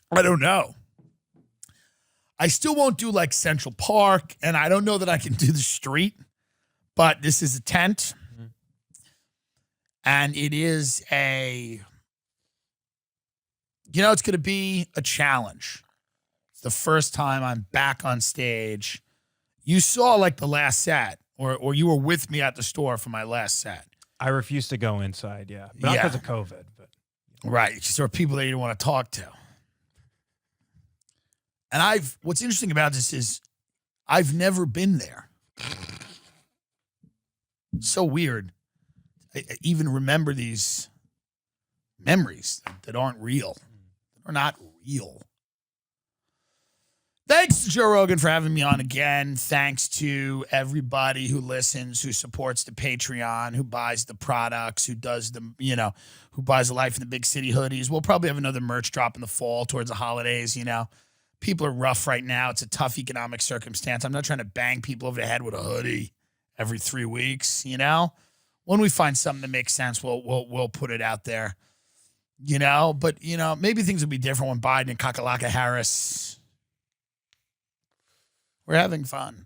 I don't know. I still won't do like Central Park, and I don't know that I can do the street, but this is a tent. And it is it's going to be a challenge. It's the first time I'm back on stage. You saw like the last set, or you were with me at the store for my last set. I refuse to go inside, yeah. But not because of COVID. But right, because there are people that you don't want to talk to. And what's interesting about this is I've never been there. So weird. I even remember these memories that aren't real. They're not real. Thanks to Joe Rogan for having me on again. Thanks to everybody who listens, who supports the Patreon, who buys the products, who does who buys the Life in the Big City hoodies. We'll probably have another merch drop in the fall towards the holidays, People are rough right now. It's a tough economic circumstance. I'm not trying to bang people over the head with a hoodie every 3 weeks, When we find something that makes sense, we'll put it out there, But maybe things will be different when Biden and Kakalaka Harris. We're having fun.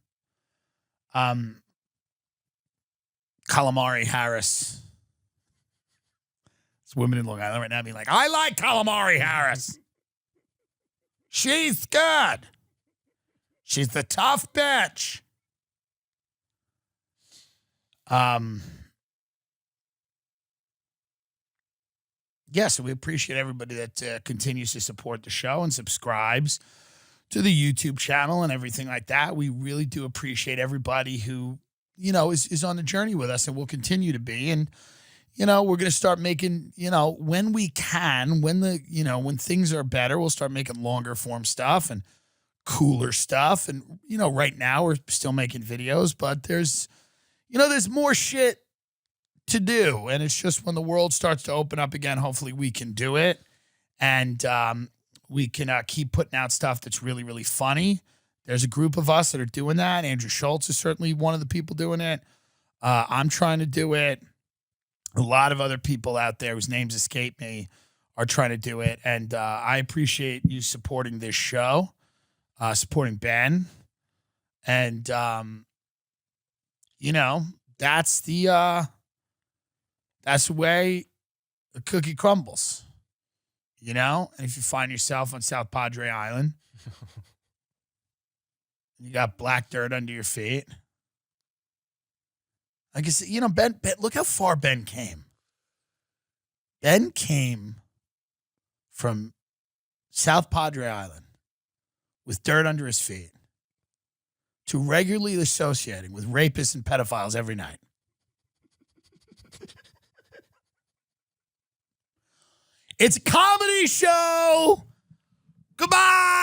Calamari Harris. It's women in Long Island right now being like, I like Calamari Harris. She's good. She's the tough bitch. So we appreciate everybody that continues to support the show and subscribes to the YouTube channel and everything like that. We really do appreciate everybody who, is on the journey with us and will continue to be. And, we're going to start making, when we can, when things are better, we'll start making longer form stuff and cooler stuff. And, right now we're still making videos, but there's more shit to do. And it's just when the world starts to open up again, hopefully we can do it. And we can keep putting out stuff that's really, really funny. There's a group of us that are doing that. Andrew Schultz is certainly one of the people doing it. I'm trying to do it. A lot of other people out there whose names escape me are trying to do it. And I appreciate you supporting this show, supporting Ben. And, that's the way the cookie crumbles, And if you find yourself on South Padre Island, you got black dirt under your feet. Like I said, Ben, look how far Ben came. Ben came from South Padre Island with dirt under his feet to regularly associating with rapists and pedophiles every night. It's a comedy show. Goodbye.